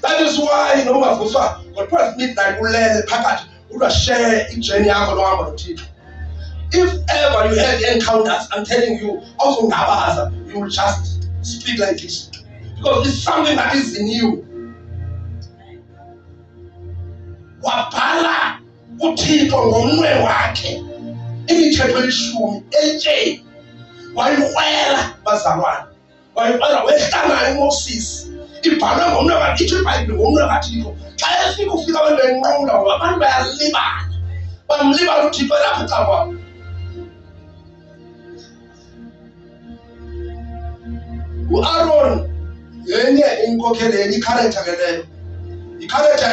That is why noma ungavuswa ngo-12 midnight ulele phakathi share ijeni yakho nohamba noThixo. If ever you have encounters, I'm telling you, also ngabaza, you will just speak like this. because it's something that is in you. Wabhala uThixo ngomnwe wakhe imithetho 10 etyeni, wayikrwela bazalwane, wayikrwela wehlangana uMoses. Ibhalwe ngomnwe wakhe, ithi iBhayibhile ngomnwe kaThixo. Xa efika ufika abantu benqola ngoba abantu bayalibala, bamlibala uThixo lapha ecakwabo. uAaron yenye inkokheli, yenye ikharektha ke leyo, ikharektha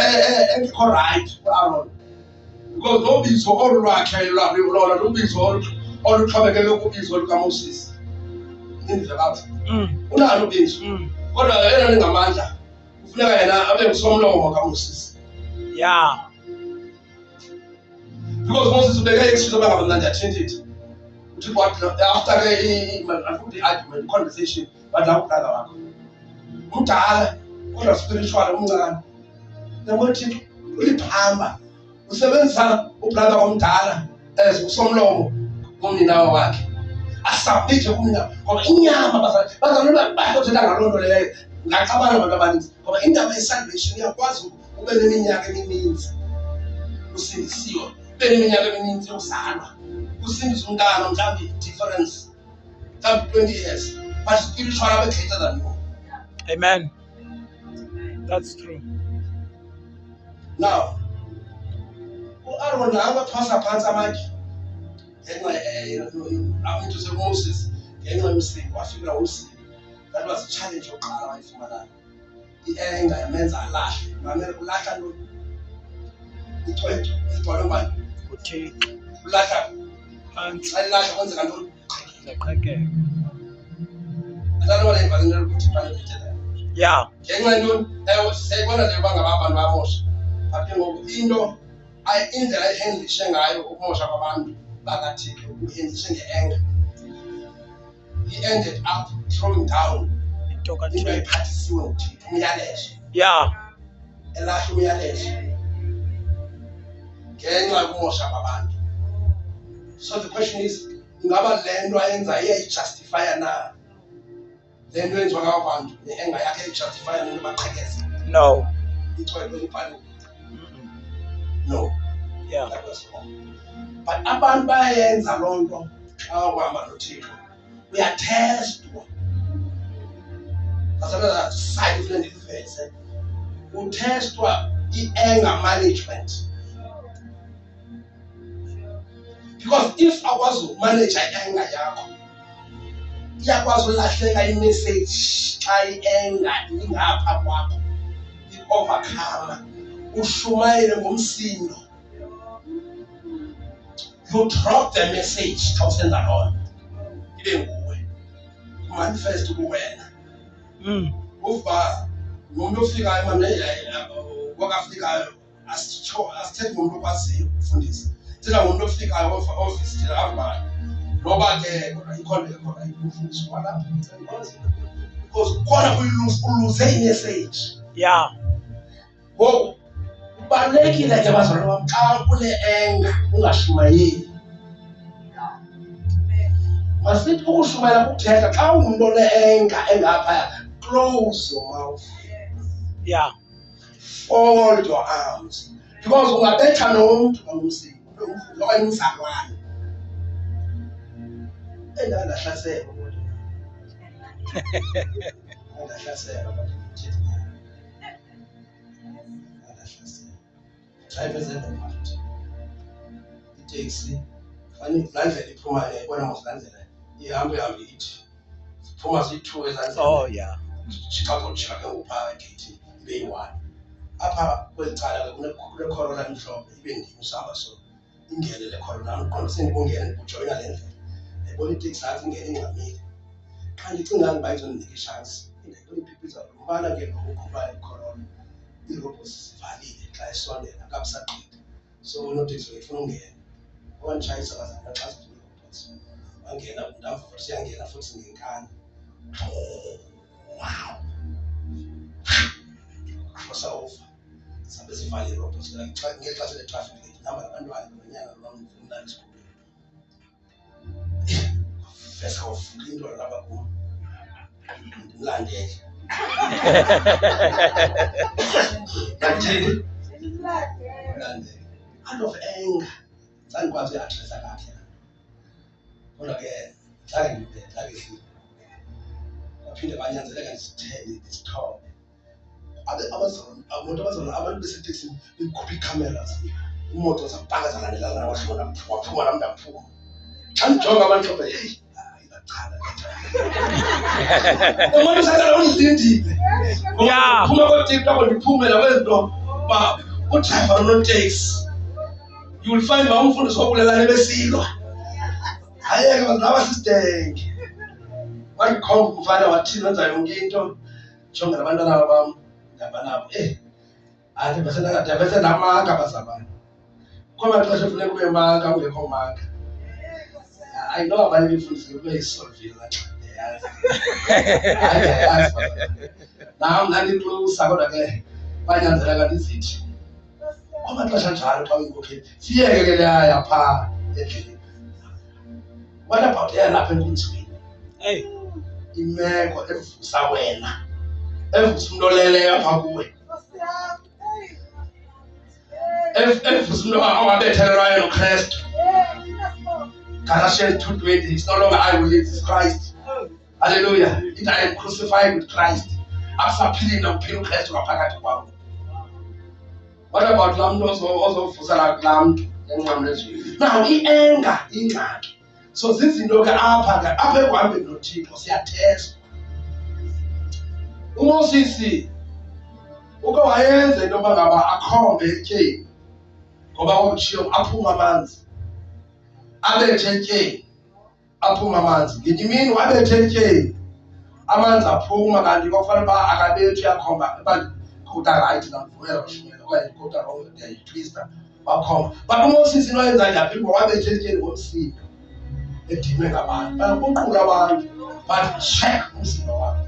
engekho right uAaron, because nobizo olu lwakhe lona lubizo oluxhomekeke kubizo lukaMoses. Indlela kathi unalo ubizo, kodwa yena ningamandla kufuneka yena abe ngusomlomo kaMoses. Yeah. Because Moses ubeke excuse about mna ndiyatshintsha it. Uthi what after the argument conversation badla ubrother wakho umdala kodwa spiritual umncane. Nokuthi uliphamba usebenzisa ubrother omdala as usomlomo kumninawa wakhe. Asubmit kumina ngoba inyama bazalwane bayothetha ngaloo nto leyo. Ngacabana abantu abaninzi ngoba indaba yesalvation iyakwazi ube neminyaka emininzi usindisiwe, ube neminyaka emininzi yokuzalwa, usindisa umntana mhlawumbi difference mhlawumbi 20 years, but spiritual abe greater than you. Amen. That's true. Now uAaron angaphasa phansi amatye ngenxa seMoses ngenxa yomsindo, wafikela umsindo. That was a challenge yokuqala wayifumanayo. I-anger yamenza alahle. Mamele kulahla lo icwecwe ibhalwe ngubani? uThixo. Ulahla Phansi. xa ilahla kwenzeka ntoni? Ndaqhekeka. Andalibona ivalini lokuthi fanele ndithetha. Yeah. Ngenxa yentoni? Ewe siyayibona le uba ngaba abantu bayamosha. But ke ngoku indlela ayihendlishe ngayo ukumosha kwabantu bakaThixo, uhendlishe nge-anger. He ended up throwing down into ayiphathisiwe nguThixo, umyalezo. Yeah. Elahla umyalezo ngenxa yokumosha kwabantu. So the question is, ingaba le nto ayenza iyayijustifya na? Le nto yenziwa ngabo bantu ne-anger yakhe iyayijustifya nento baqhekeze? No. Icwecwe libhaliwe? No. Yeah. That was wrong. But abantu bayenza loo nto xa uhamba noThixo. Uyatestwa. That's side of the face. Utestwa i-anger management. Because if akwazi ukumanage i-anger yakho, iyakwazi ulahleka i-message xa i-anger ingapha kwakho, i-overcome, ushumayele ngomsindo. You drop the message xa usenza loo nto, ibe nguwe manifest kuwena. Uva umuntu ofikayo manje wakafikayo asithethi ngomuntu okwaziyo ukufundisa, thina ngomuntu ofikayo ofisitela abantu noba ke ikhona khona ifundisa kwalapha because khona uluze i-message. Yeah. Ngoku kubalulekile ke bazalwane bam, xa kune-anger ungashumayeli. Masithi ukushumayela kuthetha xa ungumntu one-anger engaphaya, close your mouth. Yeah. Fold your arms. Because ungabetha nomntu nomsindo okanye umzalwane endandahlaselwa ndahlaselwa drive ezendomathi iteksi fanele laa ndlela iphumayo yayibona mos laa ndlela ihambe ithi ziphuma ziyi-2 ezandlela. Oh yeah. Jika ke uphaa egeyithini ibe yi-1. Apha kweli cala kule Corolla emhlophe ibe ndim usahamba so ingene le Corolla uqonda sendibungene ndibujoyina le ndlela. Ndayibona iteksi yathi ingene ingxamile. Xa ndicinga ukuba izondinika ishansi ndayibona iphiphisa umbana ke ngokuqhuba iCorolla iirobhothi zivalile xa esondela akabisagqitha. So unoteksi wayefuna ungena wanditshayisa bazana xa zivula iirobhothi wangena ndamva siyangena futhi ngenkani. Wow. Cross over. Sabe sivale iirobhothi ngexesha letraffic light ihamba nabantwana nonyana nomntana esikolweni. Vese awuvuka into lapha kum ndimlandele Yakuthini? Like, Out of anger. Sangikwazi uyi-addressa kahle. Kodwa-ke zange si baphinde banyanzeleka ndisithobe. Abantu beseteksini bekhupha ii-cameras. Imoto zabhanga zalandelana waphuma nam ndaphuma. Xa ndijonga amantlobe, heyi, ingachala. Umuntu usaqala undilindile. Yeah. Phuma kooTikTok ndiphume nakwezinto uba udrayiva unoteksi. You will find uba umfundisi wobulelane besilwa. Hayeke bazilaba sisidenge. Wandikhomba umfana wathini wenza yonke into. Jonga nabantwana bam ndihamba nabo. Anti bese namanga bazabana. Kukho amaxesha efuneka ube manga ungekho manga. I know abanye befundisi kube yisolvile yazi. Hayi nam ndandinxusa kodwa-ke banyanzeleka ndizithi. Kukho amaxesha njalo xa uyinkokheli. Siyeke ke leya phaa endleleni. What about eyalapha enkunzini? Hey. Imeko evusa wena. Evusa umuntu oleleyo apha kuwe. Evusa umuntu owabethelelwayo noKristu. Galatians 2:20, it's no longer I who live, it's Christ. Hallelujah. It I am crucified with Christ. Akusaphili nokuphila uKristu ngaphakathi kwam. What about laa muntu ozovusela kulaa mntu enqamlezweni? Now, i-anger ingxaki. So zizinto ke apha ekuhambeni noThixo siyathezwa. uMoses uke wayenza into yoba ngaba akhombe etyeni ngoba kwakutshiwo aphume amanzi. Abethe etyeni aphume amanzi. Ngenye imini wabethe etyeni amanzi aphuma, kanti kwakufanele uba akabethi uyakhomba kota right namvuyela washumela okanye kota wrong ndiyayitwista wakhomba. But uMoses into ayenza ndiyaphinda wabethe etyeni ngomsindo edinwe ngabantu. Bayakuqula abantu, but check umsindo wakho.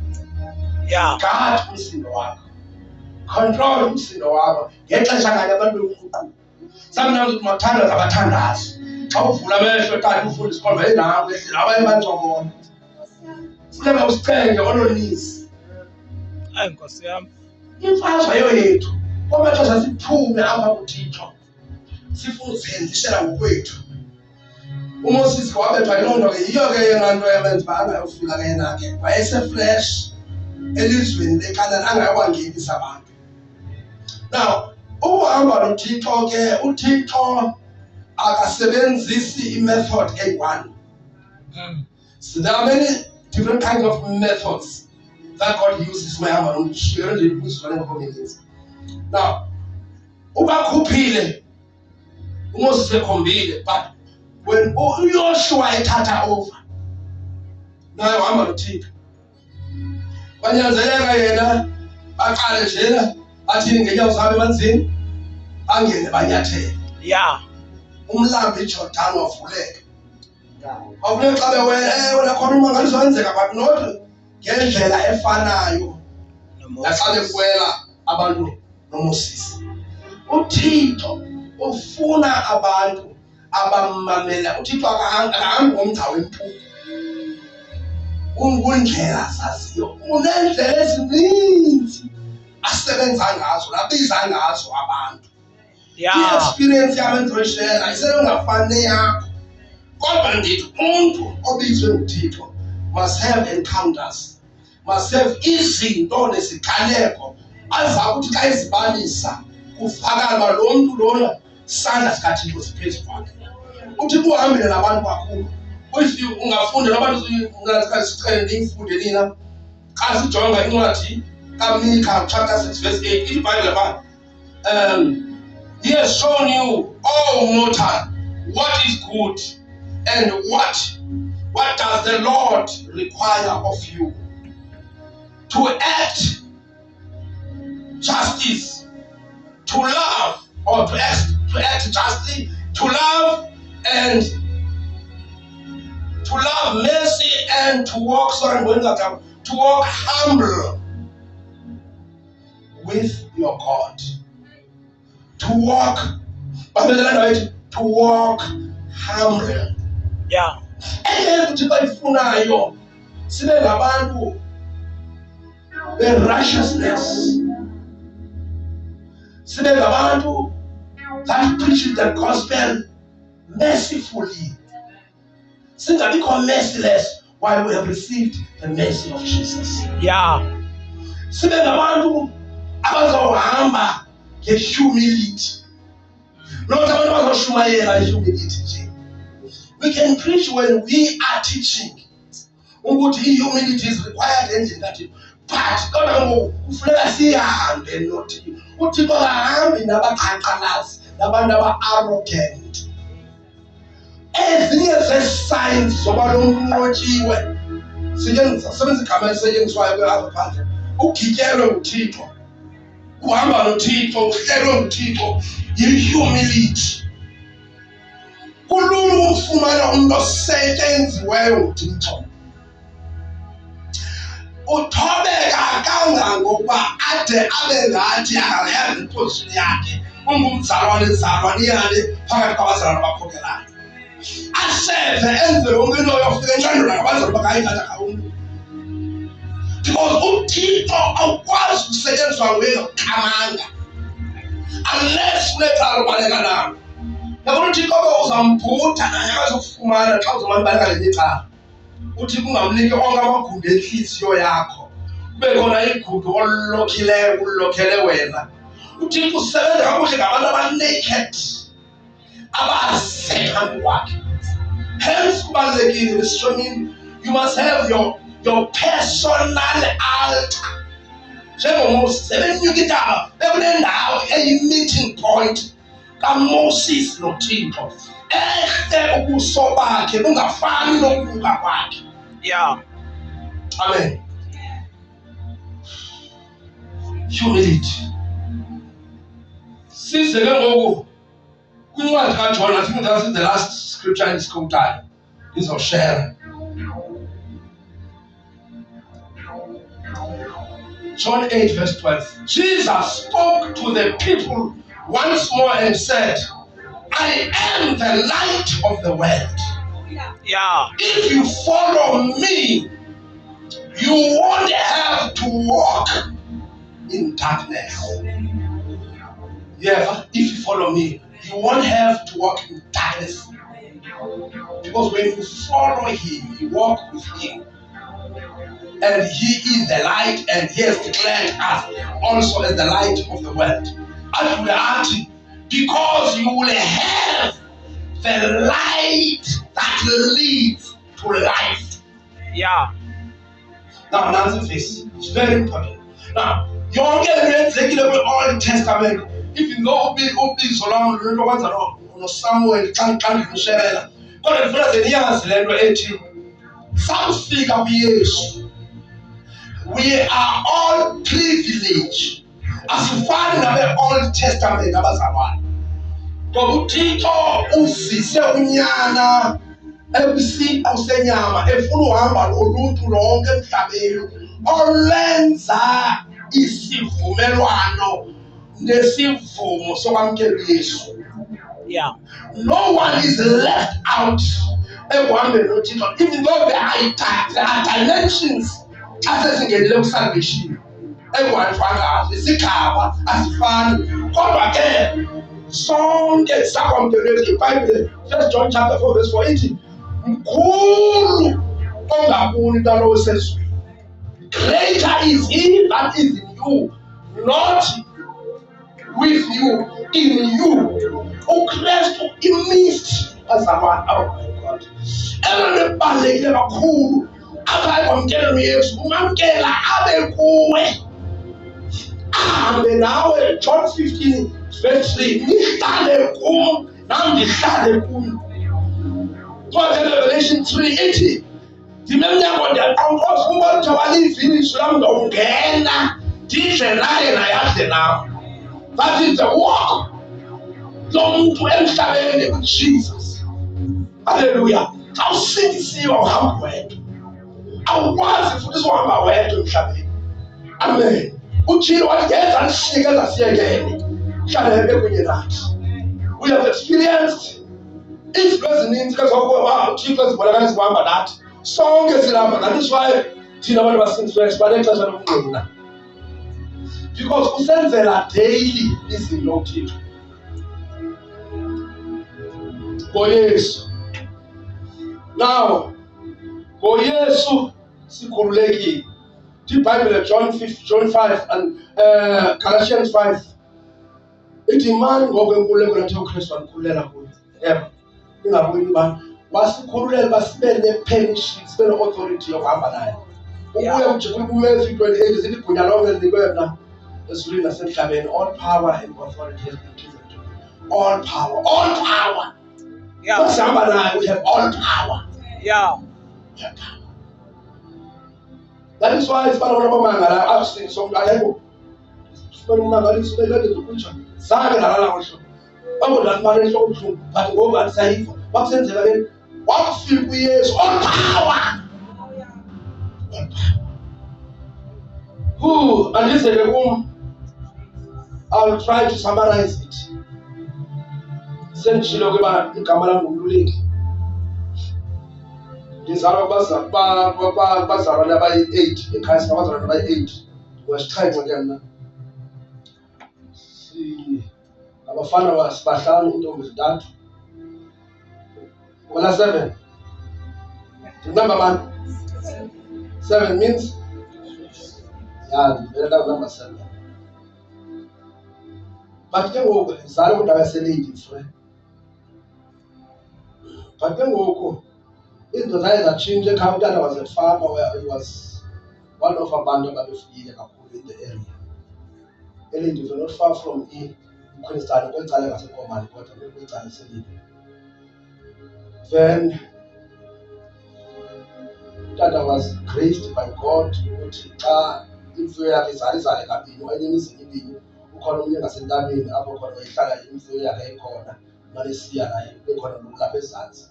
Yeah. Guard umsindo wakho. Control umsindo wakho. Ngexesha kanye abantu bekuqula. Sometimes umathanda zabathandazi. Xa uvula amehlo kanti ufundisa kodwa endawo ehlile abanye bancokona. Funeka usicenge ononisi. Hayi Nkosi yami. Imfazwe yethu. Kwamaxesha siphume apha kuThixo. Sifuna uzenzisela ngokwethu. uMoses wabethwa yiloo nto ke yiyo ke yena nto yamenza uba angayofika ke yena ke wayesefresh elizweni leKhanani angayokwangenisa abantu. Now ukuhamba noThixo ke uThixo akasebenzisi imethod eyi-one. So there are many different kinds of methods that God uses ukuhamba noThixo. Now ubakhuphile uMoses ekhombile, but when uYoshua ethatha over naye uhamba noThixo, banyanzeleka yena baqale njena athini ngeenyawo zabo emanzini bangene banyathele. Yeah. Umlambo iJordani wavuleka. Wavuleka xa bewela wena khona umangaliso wenzeka, but not ngendlela efanayo naxa bekwela abantu noMoses. uThixo ufuna abantu abamamela. uThixo akahambi ngomgca wempuku. Ungundlela zaziyo. Unendlela ezininzi asebenza ngazo nabiza ngazo abantu. Yeah. I-experience yam endizoyishera isenongafani neyakho. Kodwa ndithi umuntu obizwe nguThixo must have encounters, must have izinto neziganeko aza kuthi xa ezibalisa kufakala uba lo mntu lona isandla sikaThixo siphezu kwakhe. uThixo uhambile nabantu kakhulu. Ungafunda noba sicele ndiyimfunde nina xa sijonga incwadi kaMikha chapter 6 verse 8 ithi iBhayibhile uba He has shown you, oh mortal, what is good and what does the Lord require of you? To act justice, to love, or to act justly, to love and to love mercy and to walk humble with your God. To walk humble. Yeah. Ukuthi bayifunayo sibe ngabantu righteousness. Sibe ngabantu that preach the gospel mercifully. Singabikho merciless while we have received the mercy of Jesus. Yeah. Sibe ngabantu abazohamba nge-humility. Not abantu abazoshumayela humility nje. We can preach when we are teaching. Ukuthi humility is required endlini kathi. But kodwa ngoku kufuneka sihambe nothi. UThixo akahambi nabaqhankqalazi, nabantu aba-arrogant. Ezinye ze-signs zoba lo muntu unqotshiwe sebenza igama elisetyenziswayo kwe-agriculture. Ugityelwe nguThixo, uhamba noThixo, uhlelwe nguThixo, yi-humility. Kulula ukufumana umuntu osetyenziweyo nguThixo. Uthobeka kangangokuba ade abe ngathi akayazi iposition yakhe, ungumzalwane yakhe phakathi kwabazalwane abakhokelayo. Aseve enze yonke into yofika enqandula ngabazali bakayithatha kawuntu. Because uThixo awukwazi ukusetyenziswa nguye ngokuqhamanga unless unexhala ubaleka nayo. Yabona uThixo uzambutha naye akazokufumana xa uzomalibala ngelinye icala. Uthi kungamniki onke amagumbi enhliziyo yakho, kube khona igumbi olilokhileyo ulilokhele wena. Uthixo usebenza kakuhle ngabantu aba-naked, abaze phambi kwakhe. Hence kubalulekile besishonini, you must have your personal altar. NjengoMoses sebenyuka intaba bekunendawo eyi-meeting point kaMoses noThixo. Ehle ubuso bakhe bungafani nokubuka kwakhe. Yeah. Amen. Humility. Size ke ngoku kwincwadi kaJona, I think that's the last scripture in this time. Ngizoshare. John 8 verse 12. Jesus spoke to the people once more and said, I am the light of the world. Yeah. If you follow me, you won't have to walk in darkness. Yeah, if you follow me, you won't have to walk in darkness. Because when you follow him, you walk with him. And he is the light, and he has declared us also as the light of the world. As we are asking, because you will have the light that leads to life. Yeah. Now, another face. It's very important. Now, you don't get the Old Testament. If you go so long, you know what's on Samuel, can't share. But for the years, 18. Some figure years. We are all privileged. As we find in the Old Testament, uThixo uvise unyana ebusi awusenyama efuna uhamba noluntu lonke emhlabeni olenza isivumelwano nesivumo sokwamkela Yesu. Yeah. No one is left out ekuhambeni noThixo, even though there are dimensions asezingenile kusalvation. Everyone finds isigaba asifani, kodwa ke sonke sakwamkelwe iBhayibhile. 1 John chapter 4 verse 4 ithi mkhulu ongabuni intalo osezweni. Greater is he that is in you, not with you, in you. uKristu imist azabani. Oh my God. Elona balekile kakhulu akayikwamkela uYesu, umamkela abe kuwe. Ahambe nawe. John 15 verse 3. Nihlale kum nami ndihlale kum. Revelation 3:80. Ndimemnyango ndiyaqonqoza uba ujawalivili izwi lam ndongena ndidle naye naye adle nam. That is the walk lomuntu emhlabeni uJesus. Hallelujah. Awusindisiwe uhamba wedwa. Awukwazi futhi uzohamba wedwa emhlabeni. Amen. uJesu wathi yenza nisike zasiyekele. Hlale kunye nathi. We have experienced izinto ezininzi kezokuba uThixo ezibonakala kuhamba nathi. Sonke silapha, that is why thina abantu basindisiweyo siba nexesha lokunqina. because usenzela daily izinto uThixo ngoYesu. Now ngoYesu sikhululekile. iBhayibhile John 5 and Galatians 5 ithi mani ngokwenkululeko lethu uKristu wanikhululela kuyo. Yebo. Ingabuyi uba wasikhululela basibe ne-permission, sibe ne-authority yokuhamba naye. Ukuya kuMatthew 28 zithi igunya lonke linikwe mna ezulwini nasemhlabeni. All power and authority has been given to me. All power, all power. Yeah. Sihamba naye, we have all power. Yeah. We have power. That is why isibalo nabamangala asing somntu ayebo. Sibona umangaliso bekade zokutsha. Zange nalala ngosho. Babona imali enhloko buhlungu, but ngoba andisayiva. Bakusenzela le wakufika uYesu all power. All power. And listen to whom I'll try to summarize it. Sendishilo kuba igama lami ngumluleki. Ngizalwa bazalwane abayi-8 ekhaya sinabazalwane abayi-8 wesixhenxe ke mna. Abafana sibahlanu intombi zintathu. Wena 7. Remember man? 7 means? Yeah, ndivela number 7. But ke ngoku ngizalwa kwindawo yaseLady Frere. But ke ngoku izinto zaye zatshintsha ekhaya. Utata was a farmer where he was one of abantu ababefuyile kakhulu in the area. eLady Frere, not far from Queenstown, kwicala ngaseKomani kodwa kwicala eseLady. Then utata was graced by God ukuthi xa imfuyo yakhe izale kabini wayenemizi emibini. Ukhona omnye ngasentabeni apho khona wayehlala imfuyo yakhe ikhona malesiya naye bekhona lapha ezantsi.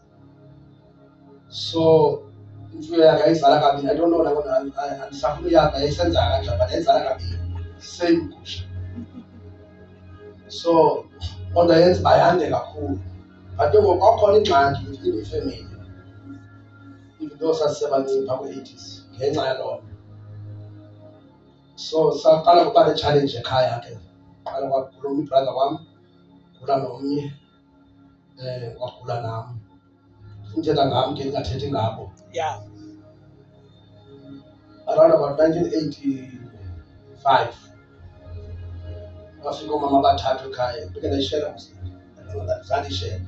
So imfuyo yakhe ayizala kabini. I don't know nabona andisafuna uyazi yayisenza kanjani but yayizala kabini same gusha. So kodwa yenza bayande kakhulu. But ke ngoku kwakhona ingxaki within the family. Even though sasisebancini phaa kwi-80s ngenxa yaloo nto. So saqala kuba ne-challenge ekhaya ke. Qala kwagula omnye brother wam, gula nomnye, kwagula nam. Ndithetha ngam ke ndingathethi ngabo. Yeah. Around about 1985 bafika oomama abathathu ekhaya beke ndayishela zandishela.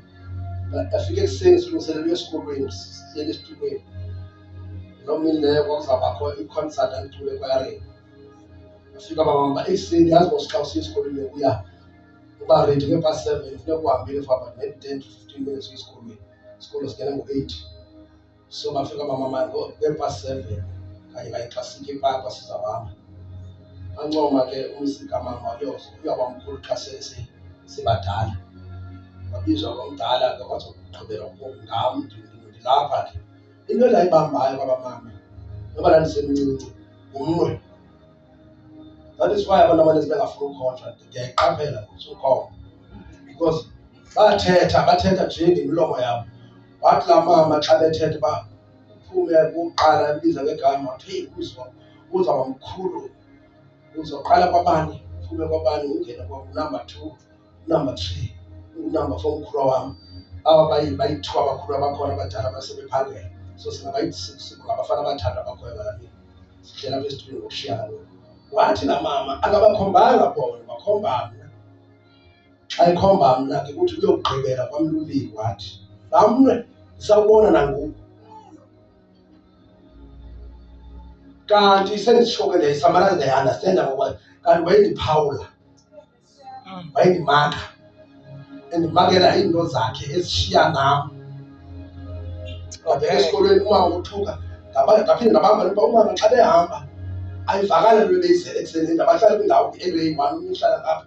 Ndafika ekuseni silungiselelwe esikolweni siyele esitulweni. Loo mini leyo kwakuzawubakho i-concert andicule ekwayareni. Bafika abamama ekuseni yazi mos xa usiya esikolweni uya uba ready nge-past 7 funeka uhambile for about maybe 10 to 15 minutes uya esikolweni. Isikolo singena ngo-8. So bafika abamama nge-past 7 kanye xa sitya ipapa sizawuhamba. Ancoma ke umzi kamama uyawamkhulu xa sebadala. Wabizwa ngomdala ke wazogqibela ngam ndilapha ke. Into endayibambayo kwabamama noba ndandisemncinci ngumnwe. That is why abantu abaninzi bengafuni ukhontra. Ndiyayiqaphela ukhona because bathetha nje ngemilomo yabo. Wathi laa mama xa bethetha uba uphume kuqala embiza ngegama wathi hey uzawuba mkhulu. Uzoqala kwabani, uphume kwabani ungene number 2, number 3, number 4 mkhulu wam. Aba bayi-2 abakhulu abakhona abadala abasebephangela. So singabafana abathathu abakhoyo ngalaa mini. Sihlela apha esitulweni ngokushiyana. Wathi laa mama angabakhombanga bona, bakhomba mna. Xa ikhomba mna ke kuthi uyokugqibela kwamluleki wathi laa mnwe ndisawubona nangoku. Kanti senditsho ke ndiyayisamaraza ndiyayi-understanda ngoba kanti wayendiphawula, wayendimaka, endimakela iinto zakhe ezishiya nam. Ngabheka esikolweni umama uthuka, ndaphinde ndabamba uba umama xa behamba ayivakali nto ebeyizele ekuseni. Ndabahlala kwindawo i-N1, omnye uhlala ngapha,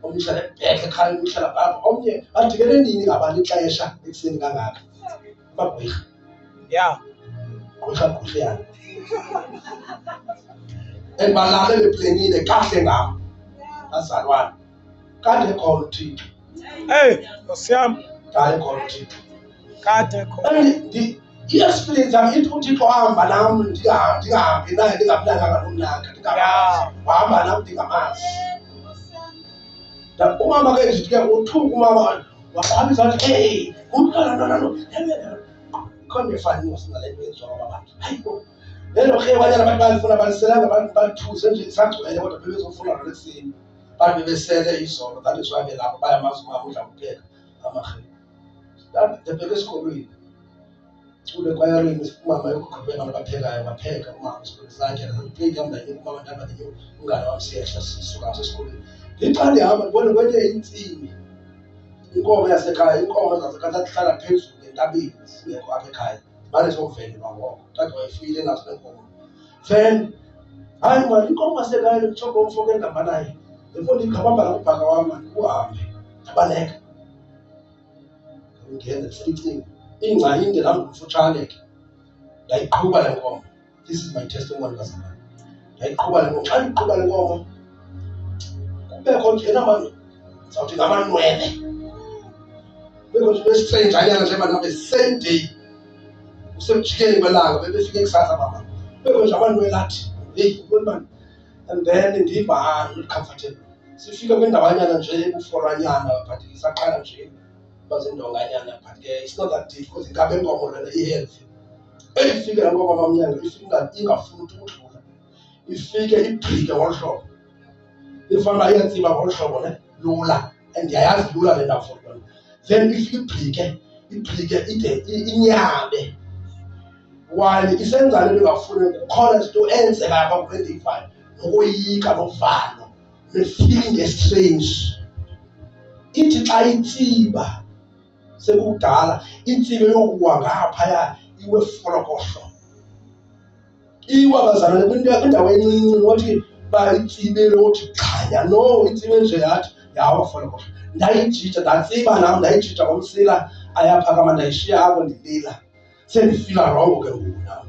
omnye uhlala ebhekhe ekhaya, omnye uhlala ngapha, omnye badibene nini ngabani ixesha ekuseni kangaka. Amagqwirha. Yeah. Gqwirha. And balale beplenile kahle ngam bazalwane. Kade khona uThixo. Hey, Nkosi yami. Kade khona uThixo. Kade khona. And I-experience yami ithi uThixo wahamba nami ndingahambi naye ndingamnakanga nomnaka ndingamazi wahamba nami ndingamazi. Umama ke nje ke uthuka umama waqabisa wathi hey umntwana no khona efaniwe sinale nto yenziwa ngabantu. Hayibo lelo ke abanye abantu bayifuna baliselanga abantu bathuze nje isagcwele kodwa bebezofuna nalesini bantu bebesele izolo kanti siwabe lapho bayamazi umama udla kupheka amahle. Ndabheka esikolweni ule kwayarini umama yokuqhubeka nabaphekayo bapheka umama esikolweni sakhe nakupheka umntana umama ndabanye ungane wami siyehla sisuka esikolweni. Ndiqala ndihamba ndibone kwenye intsimi inkomo yasekhaya inkomo zasekhaya zihlala phezulu entabeni singekho apha ekhaya manje sokuvelelwa ngoko tata wayefile nazo lenkomo fen hayi mani inkomo yasekhaya ndithoba umfoko endihamba naye ndifuna ndikhabamba la ubhaka wam mani uhambe ndabaleka ngene ndisecinga ingca inde nam ngumfutshane ke ndayiqhuba le nkomo. This is my testimony kaZamani. Ndayiqhuba le nkomo xa ndiqhuba le nkomo kubekho njena mani ndizawuthi ngamanwele kubekho nje bestrange anyana nje mani ngabe same day usemjikeni kwelanga bebefike kusasa mama kubekho nje amanwele athi heyi mani and then ndiba comfortable sifike kwindawanyana nje ebufolwanyana but isaqala nje bazindonganyana but ke it's not that deep because ingabe inkomo lena i-healthy eyifike la nkomo mamnyanga ifike ingafuni ukudlula ifike ibhrike ngolu hlobo ifana uba iyatsiba ngolu hlobo ne lula and ndiyayazi lula le ndawo for yona then ifike ibhrike ide inyabe while isenzane into ingafuni kukhona into enzeka apha kule ndiyivayo nokoyika novalo ne-feeling estrange ithi xa itsiba sekudala intsibe yokuwa ngaphaya iwe folokohlo iwa bazalwane kwindawo encinci nothi ba itsibele othi xhanya no itsibe nje yathi yawa folokohlo ndayijija ndatsiba nam ndayijija ngomsila ayaphakama ndayishiya apho ndilila sendifila rongo ke ngoku nam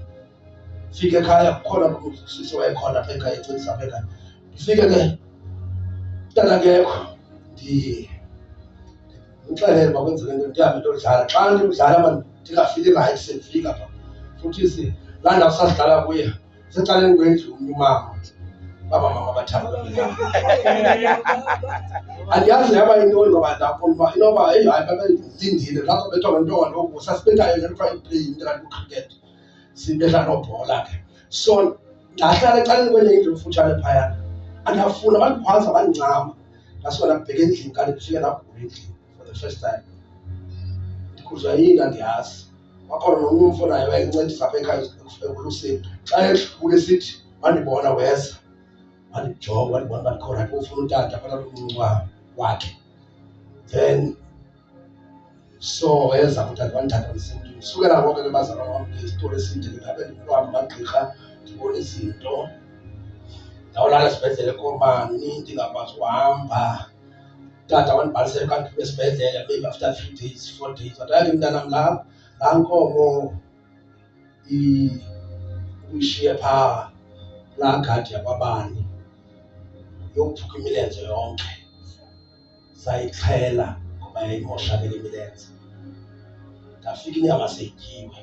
fike ekhaya kukhona sisi wayekhona apha ekhaya ecingisa apha ekhaya ndifike ke tata kekho ndixelele uba kwenzeke into ndihambe ndodlala xa ndidlala mani ndingafili rayithi sendifika pha futhi laa ndawo sasidlala kuyo secaleni kwendlu umnye umama babamama bathaba andiyazi yaba yintoni ngoba ndaqonda uba inoba heyi hayi babelindile lapho bethwa ngentonga ndoku sasibethayo ngento kuthiwa iplay into kanti ukriket sibetha nobhola ke so ndahlala ecaleni kwenye indlu emfutshane phayana andafuna bandikhwaza bandincama ndasuka ndabheka endlini kanti ndifike ndagula endlini for the first time ndikhuzwa yini andiyazi wakhona nomnye umfo naye wayendincedisa apha ekhaya ekuluseni xa edlule esithi wandibona weza wandijonga wandibona uba ndikhona nto ufuna utata phana lomncinci wakhe then so weza utata wandithatha ndisemntwini sukela ngoko ke bazalwane wam ngestori eside ndingabe ndikuhamba amagqirha ndibone izinto ndawulala esibhedlele komani ndingakwazi uhamba tata wandibhalisele kanti esibhedlele maybe after 3 days 4 days wadake mntanam laa nkomo uyishiye phaa laa gadi yakwabani yokuphuka imilenze yonke sayixhela ngoba yayimoshakele imilenze ndafika inyama seyityiwe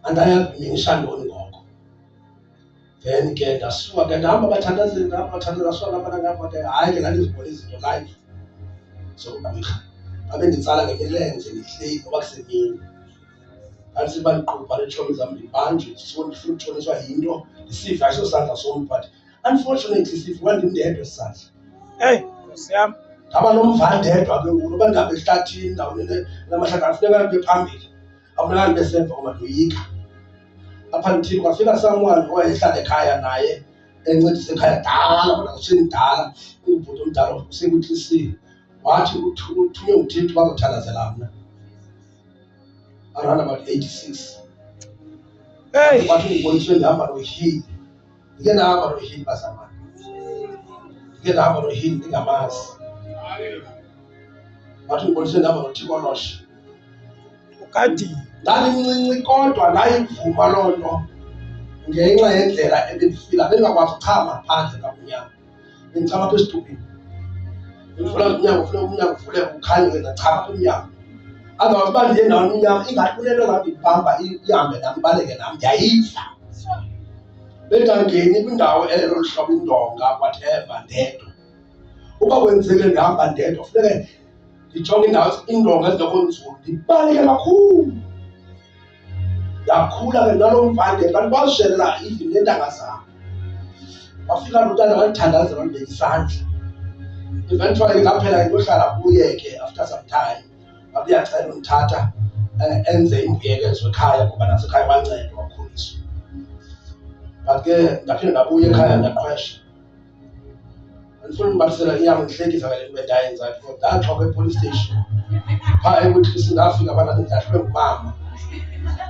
andayazi mingisha ntoni ngoko then ke ndasuka ke ndihamba bathandazeli ndasuka ngapha ngapha ke hayi ke ndandizibona izinto live zogqirha babe nditsala ngemilenze ndihleli noba kusemini andisithi bandiqupha neetshomi zam ndibanjwe ndifuna ukutshoniswa yinto ndisive ayiso sandla som but unfortunately sive wandimndedwa esi sandla Hey, Nkosi yami. ndaba nomvandedwa ke ngoku noba ndihambe ehlathini ndaweni namahlaka afuneka ndibe phambili afuneka ndibe semva ngoba ndoyika apha ndithini kwafika someone owayehlala ekhaya naye encedisa ekhaya dala kodwa kusheni dala ungubhuti omdala usekutlisile wathi uthunywe nguThixo bazothandazela mna around about 86 Hey. wathi undiboniswe ndihamba nohili ndike ndahamba nohili bazamane ndike ndahamba nohili ndingamazi wathi undiboniswe ndihamba noThixoloshe Ukadi. ndandimncinci kodwa ndayivuma loo nto ngenxa yendlela ebendifila bendingakwazi uchama phandle kakunyama bendichama apha esitupini ndivula umnyango funeka umnyango uvuleke ukhanye ndachama apha emnyango Otherwise uba ndiye endaweni emnyama ingathi kunento ngandibamba ihambe nam ibaleke nam ndiyayiva. Bengangeni kwindawo elo hlobo indonga whatever ndedwa. Uba kwenzeke ndihamba ndedwa funeke ndijonge indawo indonga ezingekho nzulu ndibaleke kakhulu. Ndakhula ke nalo mvande ndandikwazi ushelela even neentanga zam. Wafika lutata wandithandazela wandibeka isandla. Eventually ngaphela into yohlala kuye ke after some time wabuyacela undithatha enze imbuyekezo ekhaya ngoba nasekhaya wancedwa wakhuliswa. But ke ndaphinde ndabuya ekhaya ndaqhwesha. Andifuna ndibalisela inyama ndihlekisa ngale nto bendayenza because ndaxoka epolice station. Phaa ebuKristu ndafika abantu ndilahlwe ngumama.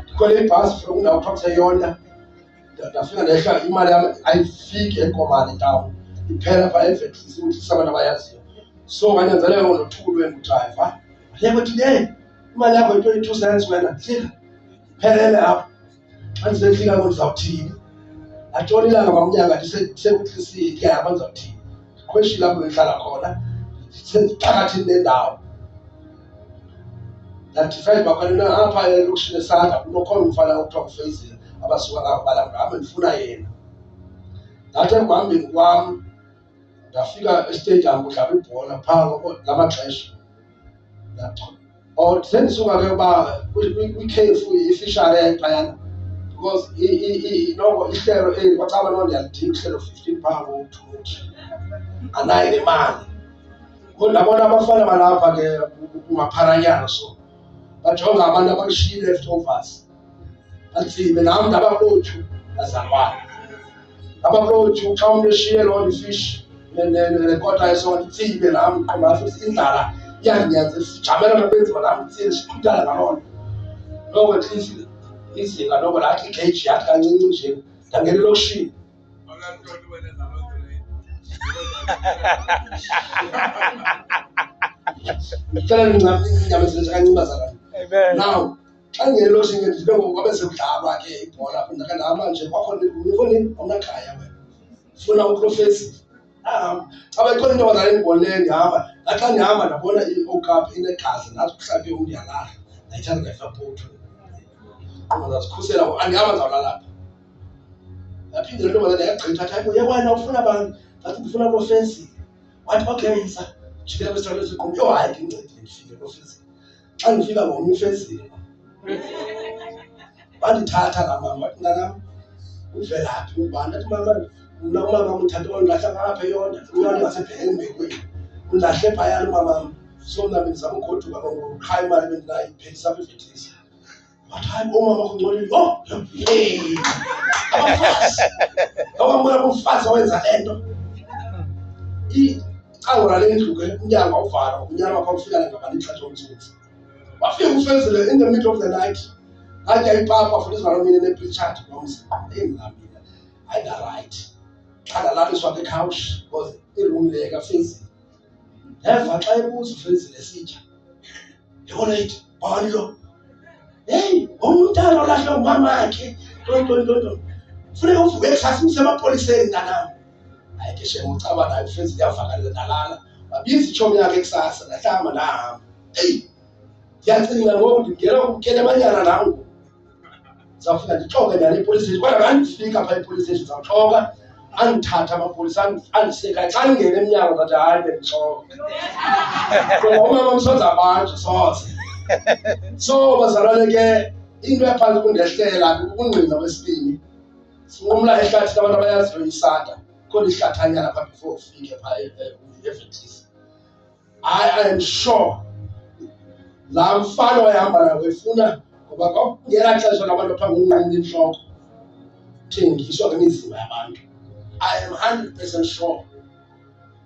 Ndikhwele ibhasi from indawo kuthiwa kuseyona. Ndafika ndehla imali yam ayifiki eNkomane town. Iphela phaa evetlisi ukuthi abantu abayaziyo. So kwanyanzeleka ndothulwe ngudrayiva. Yebo thile imali yakho yi-22 cents wena hlika. Phelele apha. Xa ndisehlika ngo ndizawuthini? Atshona ilanga mamnyanga ndisekutlisile ke hamba ndizawuthini. Ndikhweshile apho endihlala khona. Phakathini nendawo. Ndadivide bakhona apha elokishini esandla kunokhona umfana okuthiwa nguFezile abasuka ngapha balanga hamba ndifuna yena. Ndathi ekuhambeni kwam ndafika estadium kudlala ibhola phaa lamaxesha. Sendisuka ke uba kwikhefu ifishare phayana because noko ihlelo eli kwacaba noko ndiyalidinga ihlelo 15 phaa ngothuthi. Anayo nemali. Ndabona abafana balapha ke kumapharanyana so. Bajonga abantu abakushiye leftovers. Batsibe nam ndabaplothu bazalwane. Abaplothu xa umntu eshiye loo ifish nekota yesona itsibe nam qomba futhi indlala iyandiyenza sijamela nokwenziwa nam itsile siqhudana ngaloo nto. Noko ehlisi izinga noko lathi ikheji yathi kancinci nje ndangena elokishini. Ndicela ndinyamezele kancinci bazalwane. Now xa ndingena elokishini ndibe ngoku kwabe sekudlalwa ke ibhola apho ndake ndahamba nje kwakhona ndifuni awunakhaya wena funa uprofesi. Xa bekhona into bazala endibonileyo ndihamba naxa ndihamba ndabona i-okap inegazi ndathi kuhlaphe umntu ndiyalala ndayithatha ndayifaka pothweni. Ndazikhusela ngoku andihamba ndizawulala pha. Ndaphinde le nto bazala ndayagqitha athi hayi wena ufuna abantu ndathi ndifuna profesi. Wathi okay yisa jikela kwisitratweni siqhubi yho hayi ke incedile ndifike profesi. Xa ndifika ngomnye uFezile wandithatha laa mama wathi mntanam uvelaphi ungubani? Ndathi mama mna umama undithathe wandilahla ngapha eyona uyona ingasebhekeni mbekweni undilahle phayana umamam. So mna bendizama ugoduka ngoku qha imali bendinayo iphelisa apha evetlisa. Wathi hayi umama kungcolile. Oh abafazi awambona umfazi owenza le nto. Icango lale ndlu ke umnyango awuvala umnyama phaa ufika ngabani ixesha omtsutsi. Wafika uFezile in the middle of the night. Atya ipapa futhi sivalomile nePritchard nomzi. Ngilambile. Hayi right. Xa ndalaliswa kwicouch because iroom le kaFezile. Eva xa ebuza uFezile sitya. Yona ithi bani lo? Hey, umntana olahle umamakhe. Tonto. Funeka uvuke ekusasa usemapoliseni ntanam. Hayi ke shem ucaba naye uFezile uyavakalela ndalala. Wabiza itshomi yakhe ekusasa ndahlamba ndahamba. Hey. Ndiyacinga ngoku ndingena ukukela amanyana nangu. Ndizawufika ndixoke nyhani epolice station. Kodwa xa ndifika phaa epolice station ndizawuxoka andithatha amapolisa andiseka. Xa ndingena emnyango ndathi hayi bendixoke. Ngoba umama msonza abantu soze. So bazalwane ke into yaphantsi kundehlela kukungqina kwesibini. Sinqumla ehlathini abantu abayaziyo isanda. Khona ihlathanyana phaa before ufike phaa evetlisa. I am sure laa mfana wayehamba nayo efuna ngoba kwakungela xesha labantu phaa ngonqumla intloko thengiswa kwemizimba yabantu. I am 100% sure.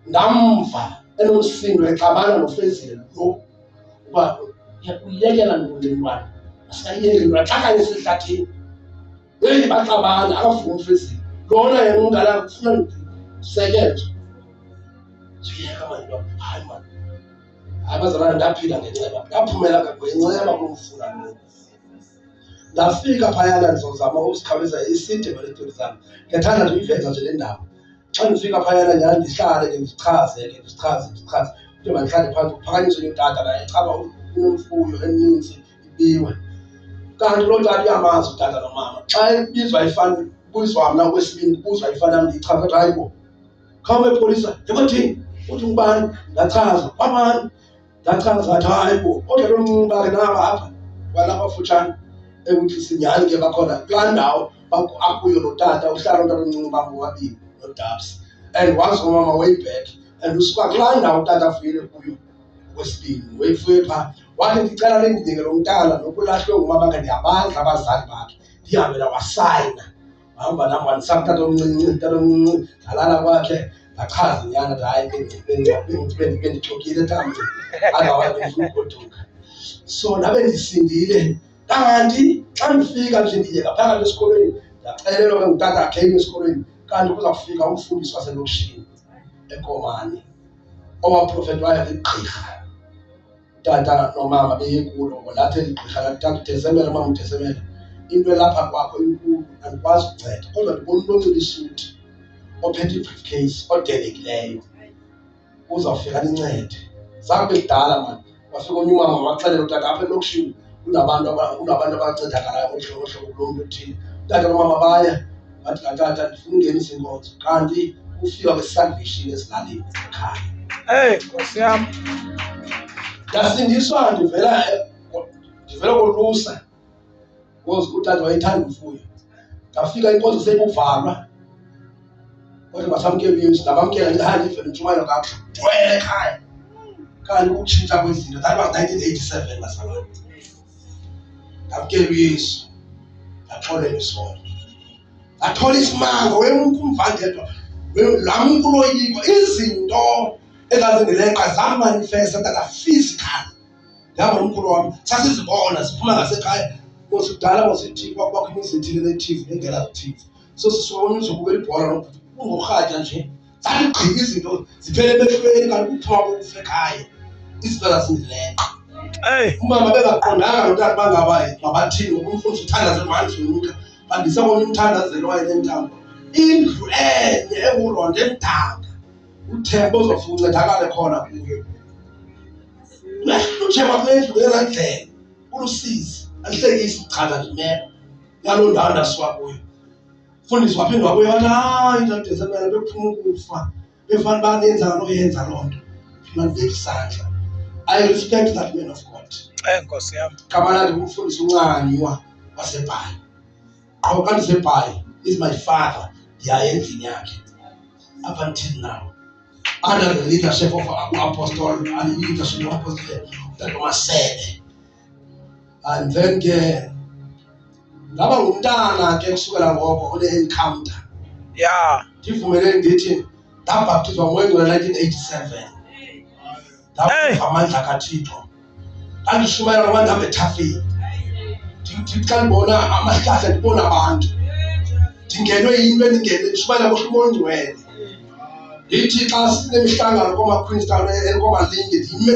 Ndamva enomsindo exabana noFezile lo uba uyekela ntoni mntwana asikayiyeki ntwana xa kanye sehlathini. Heyi baxabana akavumi uFezile lona yena umdala kufuna ndisekenje. Siyeka mani lo hayi mani. Hayi bazalwane ndaphila ngenceba ndaphumela ngenceba kumfuna lo. Ndafika phayana ndizozama usikhawuleza iside kweletori zam. Ngethanda nje uyiveza nje le ndawo. Xa ndifika phayana nyhani ndihlale ke ndichaze. Into mandihlale phantsi kuphakanyiswe utata naye chaba kunemfuyo eninzi ibiwe. Kanti loo tata uyamazi utata nomama. Xa ebizwa ifani, kubizwa mna okwesibini, kubuzwa ifani yam ndiyichaza ukuthi hayi bo, khawume epolisa, ndikuthini? Uthi ngubani? Ndachaza, kwabani? Ndachaza athi hayi bo, kodwa loo mncinci bakhe naba apha kwalapha futshane ekuthi sinyhani ke bakhona kulaa ndawo akuyo lo tata, uhlala umntana omncinci bam bobabini noDabs. And wazi umama way back, and usuka kulaa ndawo utata afuyele kuyo okwesibini weyifuye phaa. Wathi ndicela lendinike lo mntana nokulahlwe ngumama bakhe ndiyabandla abazali bakhe, ndihambe wasayina. Wahamba nam wandisa utata omncinci, ndalala kwakhe, ndachaza inyana athi hayi bendixokile tamnci, otherwise bendifuna ugoduka. So ndabe ndisindile. Kanti xa ndifika nje ndiyeka phakathi esikolweni, ndaxelelwa ke ngutata again esikolweni, kanti kuza kufika umfundisi waselokishini eKomani owaprofetwayo ligqirha. Tata nomama beye kulo, lathi eli gqirha lathi, tata uDesemela, mama uDesemela, into elapha kwakho inkulu, andikwazi ukunceda, kodwa ndibona umuntu onxiba isuti ophethe i-briefcase odelekileyo uzawufika nincede. Zange kube kudala mani, wafika omnye umama waxelela utata apha elokishini unabantu abancedakalayo ngohlobo kulo mntu othile. Utata nomama baya bathi katata ndifuna ungenisa inkonzo, kanti ufika kwi-salvation ezilalini ekhaya. Nkosi yam. Ndasindiswa ndivela kolusa, because utata wayethanda imfuyo. Ndafika inkonzo sekuvalwa, kodwa basamkela uyesu, ndabamkela ndihayi ndivele ntshumayelo kakuhle twele ekhaya. Kanti ukutshintsha kwezinto, that was 1987 bazalwane. Ndamkela uyesu, ndaxolela isono, ndathola isimanga, umvandedwa lam ukuloyiko, izinto ezazindileqa zamanifesta tata physical. Ndihamba nomkhulu wam sasizibona ziphuma ngasekhaya, kudala mosithi kwakho imizi ethile ne-TV nengela TV. So sisuka umzi ukubukela ibhola ungorhatya nje, zandigqiba izinto ziphele emehlweni, kanti kuphuma kokufa ekhaya, izinto zazindileqa. Umama bengaqondanga notata bangaba mabathini, umfundisi uthandaze manzinuka, bandisa komnye umthandazelo wayenentambo. Indlu enye enguLonto emdaka, uThemba ozofika uncedakale khona kuyo. Uthemba kule ndlu ngezaa ndlela, ulusizi, alihlekisi ukuchaza ndimeko yaloo ndawo ndasuka kuyo. Umfundisi waphinde wabuya wathi hayi tata uDesemela, bekuphuma ukufa, bekufanele uba nenza noyenza loo nto, funa ndibeke isandla. I respect that man of God. Nkosi yam. Igama lakhe ngumfundisi uNcanywa waseBhayi. Qho xa ndiseBhayi is my father, ndiyaya endlini yakhe up until now, under the leadership of Apostle and the leadership of Apostle Dr. Masele. And then ke ngaba ngumntana ke kusukela ngoko one-encounter. Yeah. Ndivumeleni ndithi ndabhaptizwa ngoNgcwele 1987. Ndabuva amandla kaThixo. Ndandishumayela noba ndihambe ethafeni. Ndithi xa ndibona amahlahla ndibona abantu. Ndingenwe yinto endingene, ndishumayela kuHlumo oNgcwele. Ndithi xa sinemihlangano koomaQueenstown ekoomalinge ndime,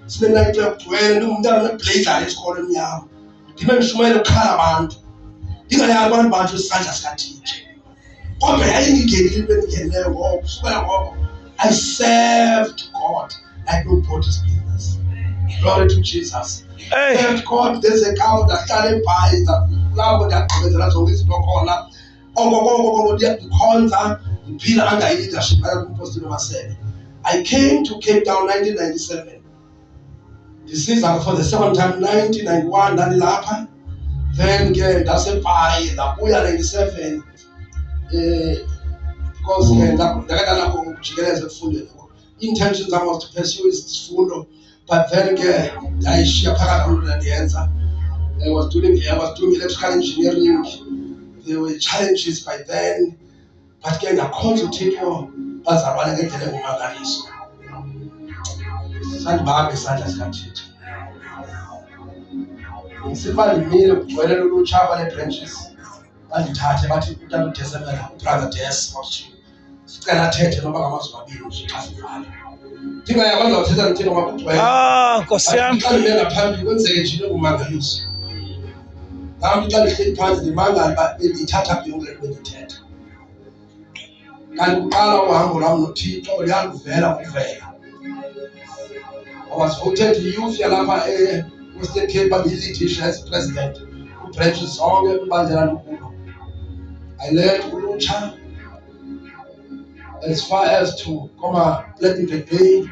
sinenayithi yokugcwele, ndingumntana oneblazer yesikolo emnyama. Ndime ndishumayela ukukhala abantu. Ndingayazi abantu batsho isandla sikaThixo. Kodwa yayingenile into endingeneyo ngoko, kusukela ngoko I served God like nobody's business. Glory to Jesus. Served God, there's a cow ndahlala eBhayi, kulapho ndiyagqibezela zonke izinto khona. Okokoko ndikhonza, ndiphila under leadership kaApostle Masele. I came to Cape Town 1997. Ndisiza for the second time 1991 ndandilapha. Then ke ndaseBhayi ndabuya 97 because ke ndakada lapho ukujikeleza ekufundeni. Intentions zam was to pursue isifundo, but then ke ndayishiya phakathi loo nto ndandiyenza. I was doing electrical engineering. There were challenges by then, but ke ndakhonza uThixo bazalwane ngendlela engumangaliso. Sandibambe isandla sikaThixo. Ngisiba ndimile kugcwele lolutsha abane-branches, bandithathe bathi utata uDesemela, ubrother Des, sicela athethe noba ngamazwi amabili nje xa sivala. Ndingayakwazi uzawuthetha ndithini ngoba kugcwele. Nkosi yam. Xa ndime ngaphambili kwenzeke nje into engumangaliso. Nam xa ndihleli phantsi ndimangala uba bendiyithatha phi yonke le nto bendithetha. Kanti kuqala uhambo lwam noThixo luyaluvela ukuvela. I was voted youth yalapha Western Cape ability as president. Branches zonke kwibandla lokulo. I led ulutsha as far as to Plettenberg Bay,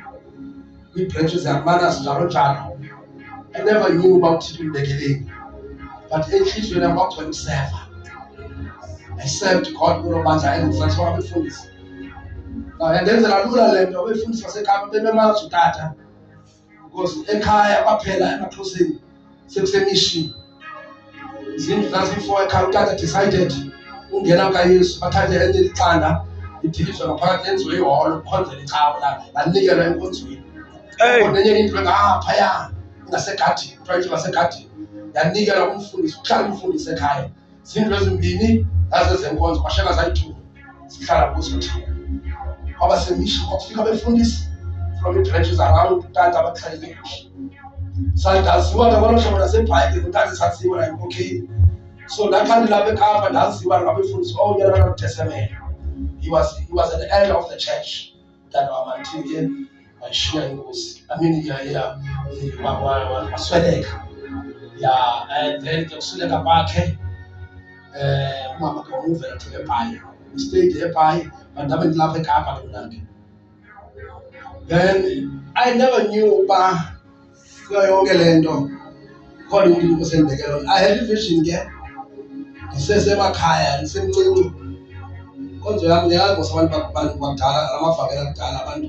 kwi-branches yamanas njalo njalo. I never knew about Thibelekele, but enhliziyweni yam kwakugcwele ukuseva. I served God kulo bandla endisatsho abefundisi. Yandenzela lula le nto abefundisi baseKapa bebemazi utata, because ekhaya kwaphela emaXhoseni sekusemishini. Izindlu zaziyi-4 ekhaya, utata decided ungena kaYesu bathathe enye ixanda idilizwe ngaphakathi lenziwe iholo kukhonzela icawa lanikelwa enkonzweni. Nenye indlu engaphaya ingasegadini, kuthiwa indlu ngasegadini, yanikelwa umfundisi, uhlala umfundisi ekhaya. Izindlu ezimbini zazezenkonzo kwashiyeka zayi-2 sihlala kuzo thina. Kwaba semission kwakufika abefundisi from ii-branches around utata abakuhlalele kuhle. Sandaziwa ngolo hlobo naseBhayibhile, utata saziwa nayinkokheli. So naxa ndilapha eKapa ndaziwa ngabefundisi unyana kaTestament. He was an elder of the church. Utata wam until ke wayishiya inkosi. Wasweleka. Yeah, and then ke ukusweleka kwakhe umama ke wamuvela to eBhayi. We stayed eBhayi, but ndabe ndilapha eKapa ke mna ke. Then I never knew uba kuyo yonke le nto khona into esendibekele yona. I had a vision ke ndisesemakhaya ndisemncinci. Konzo yam ndiyazi abantu bakudala, amavangeli akudala, abantu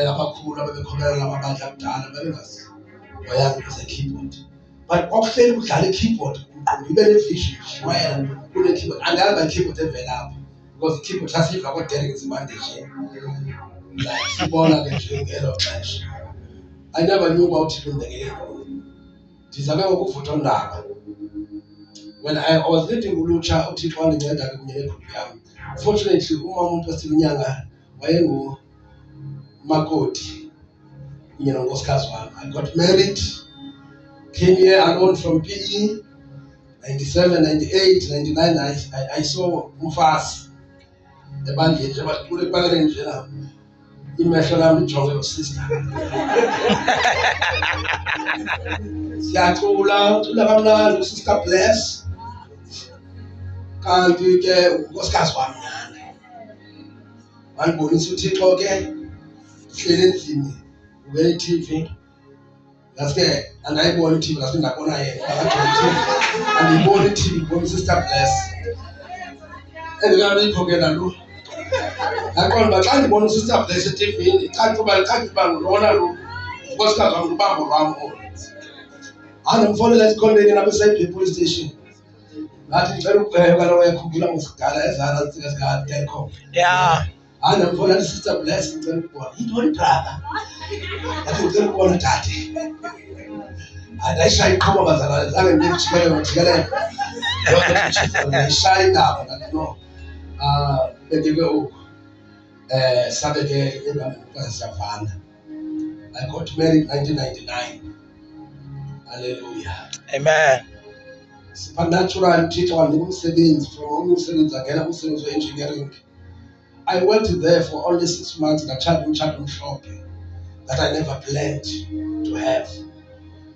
abakhulu abebekhokelela amabandla akudala bebengazihoyanga into ze-keyboard. But kwakuhleli kudlala i-keyboard umqondo ibe ne-vision shwela kune-keyboard. Andazi uba i-keyboard evela apha, because i-keyboard sasiyiva koDerek Nzimande nje, like sibona ke nje ngelo xesha. I never knew about Thibelekele. Ndizame ngokuvuthwa undaba. When I was leading ulutsha, uThixo wandinceda ke kunye negroup yam. Fortunately, umama uPastor Nyanga wayengumakoti kunye nonkosikazi wam. I got married, came here alone from PE, 97, 98, 99. I saw umfazi ebandleni nje kule ebaleni nje la. Imehlo lami lijonge lo sister. Siyacula kamnandi uSister Bless. Kanti ke unkosikazi wami nyana wandibonisa uThixo ke hleli endlini ubukela i-TV. Ngaske andayibona i-TV, ngaske ndabona yena andiyibona i-TV, ngibona uSister Bless endingabikho ke nalo. Ngaqonda uba xa ndibona uSister Bless eTV-ni icace uba ngulona lo unkosikazi wam lubambo lwam olu. Andimfonela esikhondweni nabeSayidwe Police Station. Ngathi ndicela ukubheka kaloku uyakhukula musikudala ezana zikaTelkom. Yeah. Andimfonela uSister Bless ndicela ukubona. Yintoni brother? Ngathi ndicela ukubona tati. Andayishaya iqhuma bazalwane, zange ndijikelele ngojikelele. Ndayishaya indaba ngathi no. Bendike oku. Sabe ke ebamkazi siyavana. I got married 1999. Hallelujah. Amen. Supernatural uThixo wandinika umsebenzi, from omnye umsebenzi angena kumsebenzi we-engineering. I worked there for only 6 months ngatshata umtshato omhlophe that I never planned to have.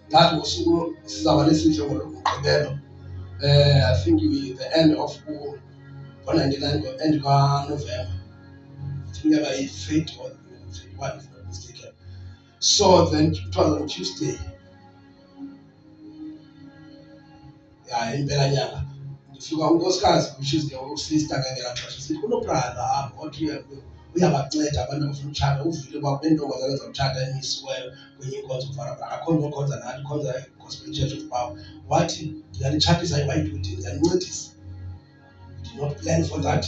That ngosuku sizaba nesihle ngomgqibelo. I think the end of 99, end kaNovember. I think about 8 or 31 if I'm not mistaken. So then it was on Tuesday. Yeah, impela nyanga ndifika unkosikazi kuTuesday usister ngengela xesha sithi kunobrother apho othi uyabanceda abantu abafuna utshata, uvile uba kunentombazana ezawutshata emisiweyo kwenye inkonzo kufana akho nto okhonza nathi, khonza Gospel Church of Power. Wathi ndiyalitshatisa iWhitewood, ndiyanincedisa. We did not plan for that,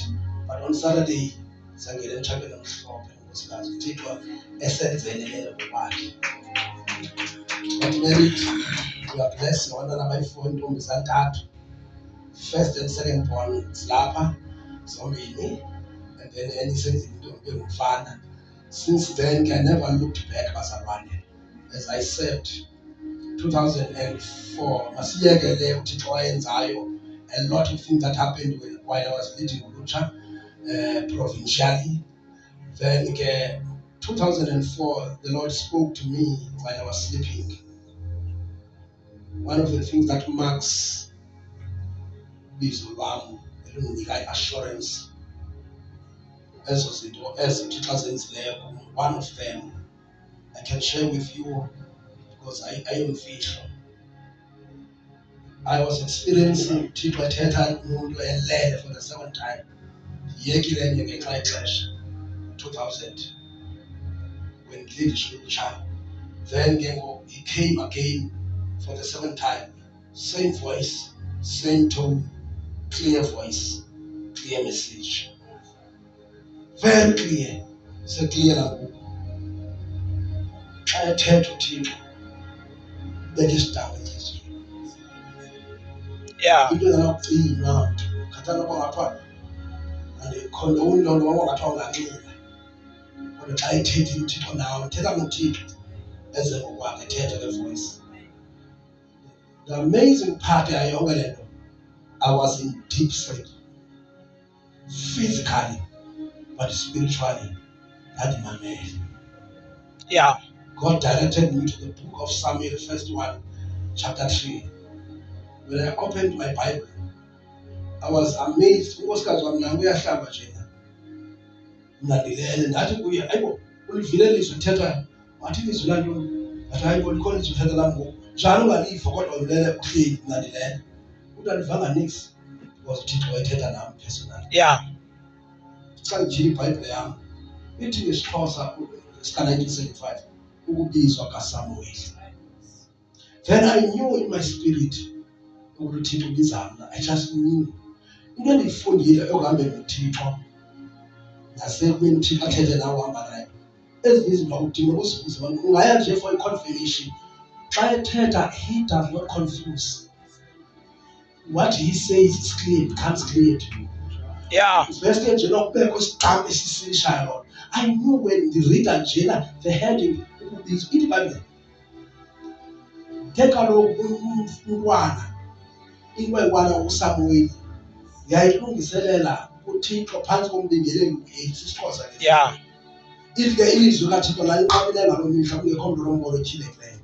but on Saturday sangena emtshatweni omhlophe unkosikazi uThixo esenzele leyo ngokwakhe. Got married. We are blessed ngabantwana abayi-4, intombi zantathu. First and second born zilapha zombini, and then enye isenzile intombi engumfana. Since then I never looked back bazalwane, as I said 2004 masiyekele uThixo wayenzayo. A lot of things that happened while I was leading ulutsha provincially. Then 2004, the Lord spoke to me while I was sleeping. One of the things that marks bizo lwam elindinika assurance ezo zinto eziThixo azenzileyo, one of them I can share with you because ayimfihlo. I was experiencing uThixo ethetha nomuntu elele for the second time. Yekile enye ngenxa yexesha 2000 when leadership child. Then he came again for the second time. Same voice, same tone, clear voice, clear message. Very clear. It's a clear language. I tell to teach that is down with history. Yeah. You don't have to be around. Katana Bangapa and the condone on the Wangatonga. But I take you to now, tell them to teach as a work, I tell the voice. The amazing part I was in deep sleep, physically, but spiritually, that in my mind. Yeah. God directed me to the book of Samuel, first one, chapter 3. When I opened my Bible, I was amazed. Yeah. Ithi ngeXhosa sika-1975 ukubizwa kaSamuel. Then I knew in my spirit ukuthi uThixo ubiza mna. I just knew. Into endiyifundile ekuhambeni noThixo nasekubeni uThixo athethe nawe uhamba naye. Ezinye izinto akudingi ukuzibuza abantu. Ungaya nje for i-confirmation. Xa ethetha, he does not confuse. What he says is clear, becomes clear to you. Yeah. I knew when the reader njena the heading is in the Bible. Take a look umntwana inkwekwana uSamuel yayilungiselela uThixo phantsi kombingeleli uSixhosa. Yeah. If the ilizwi kaThixo lalinqabile ngaloo mihla kungekho mntu lombolo otyhilekileyo.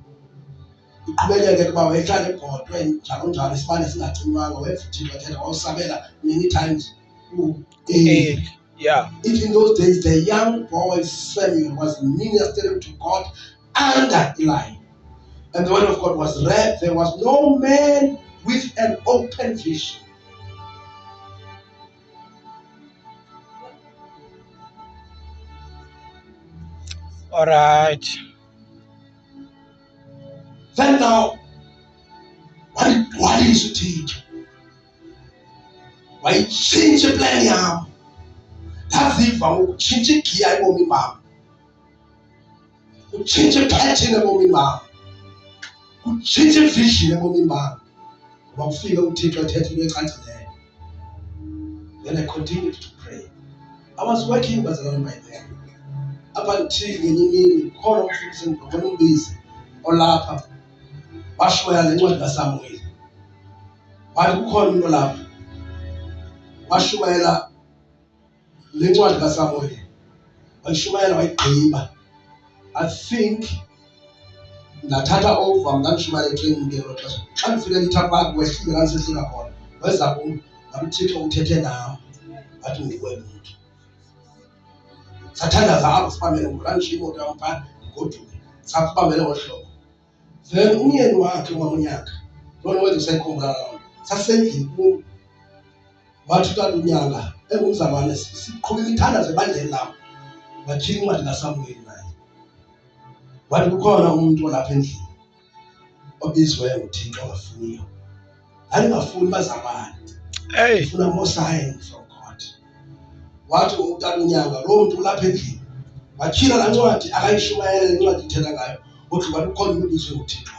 Iqhubekeke kuba wayehlala ebhodwe njalo njalo isibane singacinywanga weva uThixo ethetha wawusabela many times. Yeah. If in those days the young boy Samuel was ministering to God under Eli, and the word of God was read, there was no man with an open vision. All right. Then now, what is it? Why change the plan yam? Ndaziva ngokutshintsha igiya ebomini bam. Kutshintsha ipattern ebomini bam. Kutshintsha ivision ebomini bam. Ngoba kufika uThixo ethetha into ecacileyo. Then I continued to pray. I was working bazalwane by then. Up until ngenye imini khona umfundisi engibona umbizi olapha. Washumayela le ncwadi kaSamuel. Wathi kukhona into lapha. Washumayela le ncwadi kaSamuel. Washumayela wayigqiba. I think ndathatha over nganishumayela etraining ngelo xesha. Xa ndifika eThapaki wehlile kandisehlika khona. Weza kum wathi uThixo uthethe nawe. Wathi nguwe muntu. Sathandaza apho sibambele ngoranjini imoto yampha ngodume. Sakubambele ngohlobo. Then umyeni wakhe uMamonyaka. Lona wethu sayikhumbula lawo. Sasendlini kum. Wathi utata uNyanga engumzalwane siqhuba imithandazo ebandleni lam. Watyhila incwadi kaSamuel naye. Wathi kukhona umuntu olapha endlini obizwe nguThixo ongafuniyo. Ndingafuni bazalwane. Hey. Ndifuna more sign from God. Wathi utata uNyanga loo muntu ulapha endlini. Watyhila laa ncwadi akayishumayele le ncwadi ithetha ngayo. Wathi wathi ukhona umuntu obizwe nguThixo.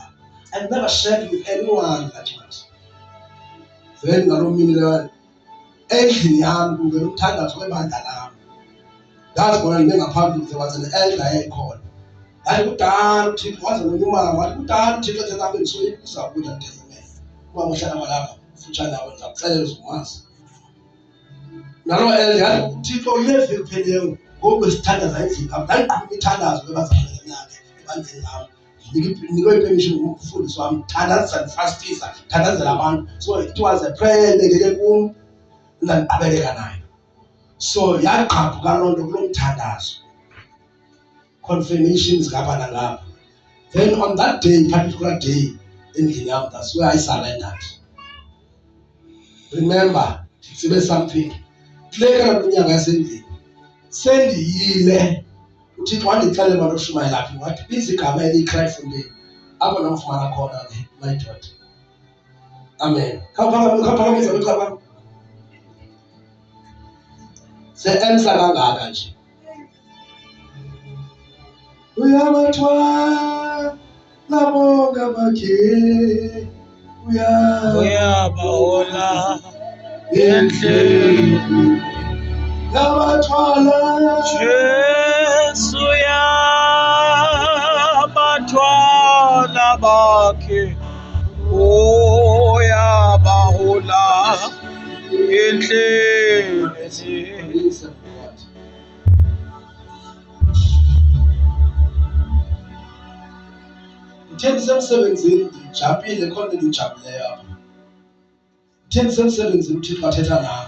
I never shared with anyone that ncwadi. Then ngaloo mini leyo endlini yam kungena umthandazo webandla lam. Ndazibona ndibe ngaphambili there was an elder eyayikhona. Yathi kudala uThixo waze nomama wathi kudala uThixo ethetha apha endisoyika uzakubuya ndithezimele. Umama uhlala kwalapha kufutshane nawe ndizakuxelela uzomazi. Naloo elder yathi uThixo uyevile upheleyo ngoku besithandaza endlini apho ndandiqhuba ithandazo ebazalwane ngeminyaka ebandleni lam. Ndinikwe ipermission umfundisi wami, thandazisa ndifastisa, thandazela abantu. So it was a prayer ebekeke kum, ndandiqhubekeka nayo. So yagqabhuka loo nto kuloo mthandazo, confirmations ngapha nangapha. Then on that day, particular day, endlini yam, that's where I surrendered. Remember, sibe something. Kuleka kwiminyaka yasendlini sendiyile, uThixo wandixelela uba ushumayela phi, wathi biza igama eliyi-Kraaifontein apho namfumana khona ke mayidoda. Amen. Khawuphakamise icaba se-emsa kangaka nje. Uyabathwala bonke bakhe, uyabahola endleleni. Yabathwala Jesu uyabathwala bakhe, uyabahola endleleni. Ndithe ndisemsebenzini ndijampile, khona ndijabuleyo apha. Ndithe ndisemsebenzini uThixo wathetha nam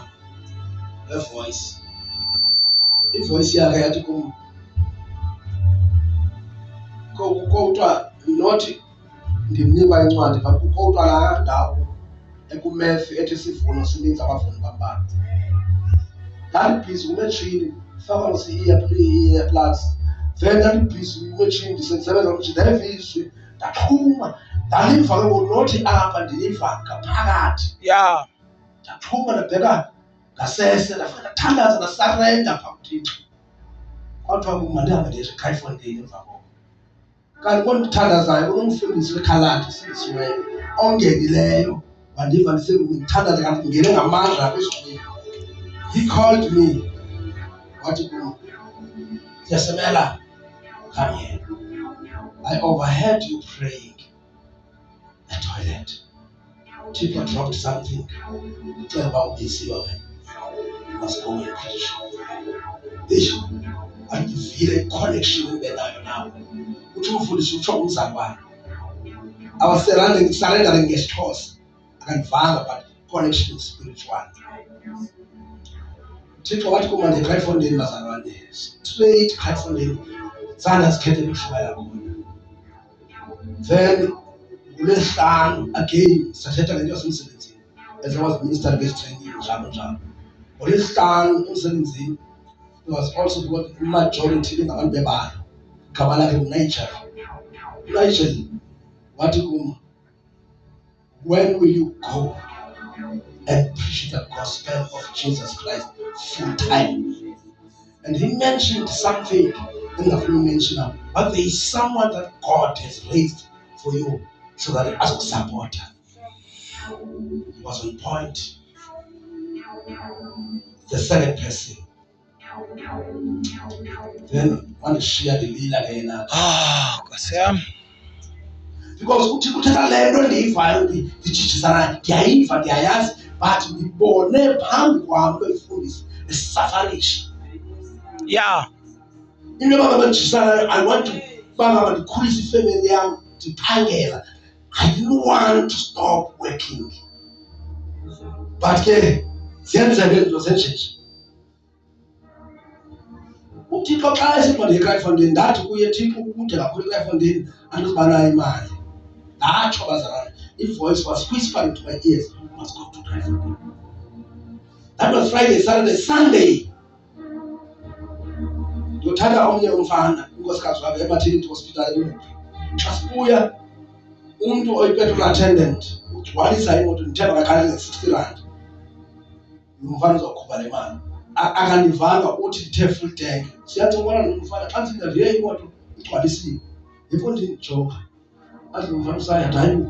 ngevoice. Ivoice yakhe yathi kum, kuthiwa not ndimnikwa incwadi, kuthiwa laa ndawo ekuMatthew ethi isivuno sininzi abavuni bambalwa. Ndandibhizi kumetshini faka ii-earplugs, then ndandibhizi kumetshini ndisebenza kumtshini, ndayiva izwi ndaxhuma, ndaliva ke ngoku nothi apha ndiliva ngaphakathi. Yeah. Ndaxhuma ndabheka ngasese, ndafika ndathandaza, ndasarenda phaa kuThixo. Kwathiwa kum mandihambe ndiye eKraaifontein emva koko. Kanti kondithandazayo kunomfundisi weKhaladi sindisiweyo ongenileyo, wandiva ndithandaza, kanti ndingene ngamandla kwisizwini. He called me, wathi kum, Nyasemela, come here. I overheard you praying at the toilet. People dropped something. Tell about this, you must go and preach. This, and you feel a connection with the now. Which one for the strong someone? I was surrendering gestos. I can find but connection spiritual. Take what come on the Kraaifontein bazalwane. Straight Kraaifontein. Zana skete kushwaya khona. Then uLesihlanu again sathetha ngento yasemsebenzini. As I was minister guest training njalo njalo. uLesihlanu emsebenzini, there was also what majority ngabantu bebala. Igama lakhe uNigel. Nigel wathi kum, when will you go and preach the gospel of Jesus Christ full time? And he mentioned something, but there is someone that God has raised for you so that as a supporter. He was on point. The second person. Then one share the leader again. Because uthetha le nto ndiyivayo ndijijisana, ndiyayiva ndiyayazi, but ndibone phambi kwam befundisi esisafarisha. Yeah. Into abangabajisana, I want to bangabandikhulisa ifamily yam ndiphangela. I didn't want to stop working. But ke ziyenzeka izinto zenjeje. uThixo xa esiba eKraaifontein, ndathi kuye, Thixo ukude kakhulu eKraaifontein, andizibanayo imali. Ndatsho bazalwane, ivoice was whispering to my ears, you must go to Kraaifontein. That was Friday, Saturday, Sunday. Ndiyothatha omnye umfana, unkosikazi wakhe eMaternity Hospital eMupi. Xa sibuya, umntu oyi-petrol attendant ugcwalisa imoto, ndithemba kakhalele 60 rand. Umfana uzokhupha le mali. Akandivanga uthi ndithe full tank. Siyacingana nomfana, xa ndingaviye imoto igcwalisiwe. Efondini jonga. Athi umfana usaya, hayi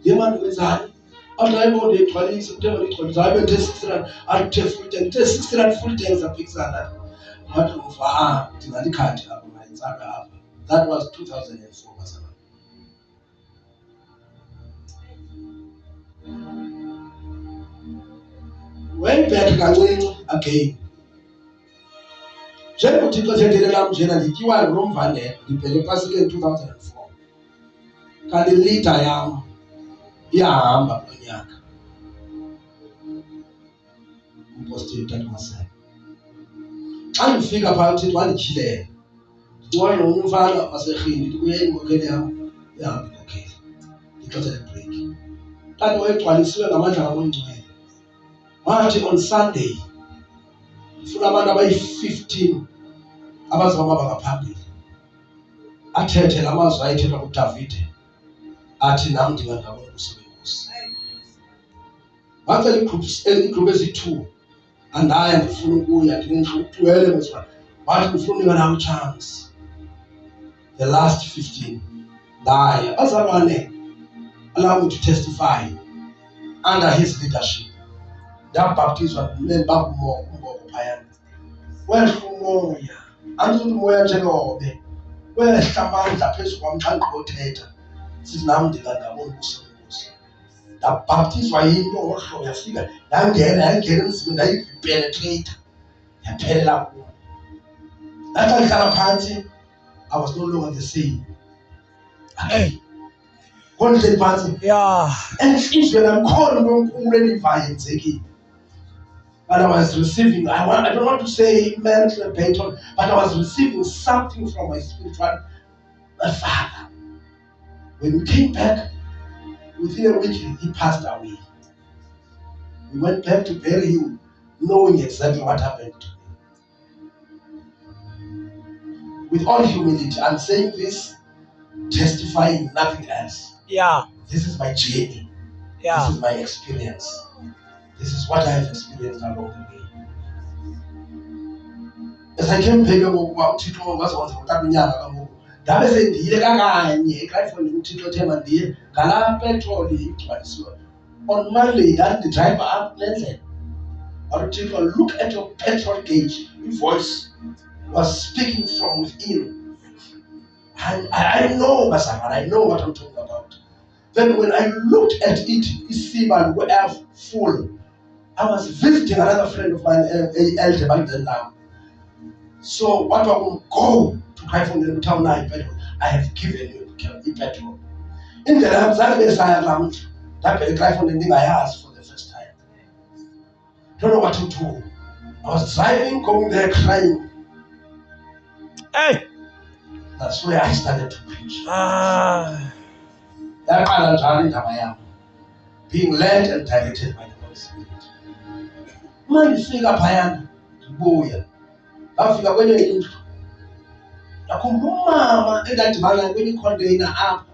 le mali wenzani? Athi hayi bo ndiyigcwalisa, kuthiwa ndiyigcwalisa, hayi bendithe 60 rand, athi ndithe full tank. Ndithe 60 rand full tank zaphikisana. Wathi umfana, ndingalikhadi apha mayitsala apha. That was 2004 bazalwane. Way back kancinci again. Njengoba uThixo ethethele nam njena ndityiwa ngulo mvandedwa ndibheke ePasikeni 2004 kanti ilitha yam iyahamba kulo nyaka. Umpostile uTatumaseko. Xa ndifika phaa uThixo wandityhilela. Ndincokole nomnye umfana waseRhini ndithi kuye inkokheli yam ihamba inkokheli ngexesha lebreaki. Kanti wayegcwalisiwe ngamandla kaMoyingcwele. Wathi on Sunday ufuna abantu abayi-15 abazawuhamba ngaphambili. Athethe la mazwi ayethethwa nguDavide athi nam ndingangabona ubuso benkosi. Wacela iigruphu ezi-2 andaya ndifuna ukuya ndinentlutwele moswa. Wathi ndifuna unika nawe chance. The last 15 ndaya. Bazalwane, allow me to testify under his leadership. Ndabhaptizwa umboko phayana. Wehla umoya. Andithi umoya njengobe. Wehla amandla phezu kwam xa ndigqibothetha. Sithi nam ndingangabona ubuso benkosi. Ndabhaptizwa yinto ngohlobo yafika yangena emzimba ndayipenetrate yaphelela kuyo. Ndathi ndihlala phantsi, I was no longer the same. Hey. Kondihleli phantsi. Yeah. Entliziyweni yam khona into enkulu endivayo yenzekile. But I was receiving, I don't want to say mental battle, but I was receiving something from my spiritual father. When we came back, within a week, he passed away. We went back to bury him, knowing exactly what happened to me. With all humility, I'm saying this, testifying nothing else. Yeah. This is my journey. Yeah. This is my experience. This is what I have experienced along the way. As I came back, uThixo wazenza utata unyaka kangoku. Ndabe sendiyile kanganye eKalifoni uThixo ethe mandiye ngalaa petrol igcwalisiwe. On Monday, the driver up lendlela. But uThixo, look at your petrol gauge. Your voice was speaking from within. And I know, Basama, I know what I'm talking about. Then when I looked at it, Isiba were full. I was visiting another friend of mine, Elder back then now. So what I will go to cry from the town now, I have given you the petrol. In the Rams, I around that cry from the thing I asked for the first time. Don't know what to do. I was driving, going there crying. Hey. That's where I started to preach. Being led and directed by the Holy Spirit. Uma ndifika phayana ndibuya ndafika kwenye indlu ndakhumbula umama endadibana kwenye icontainer apha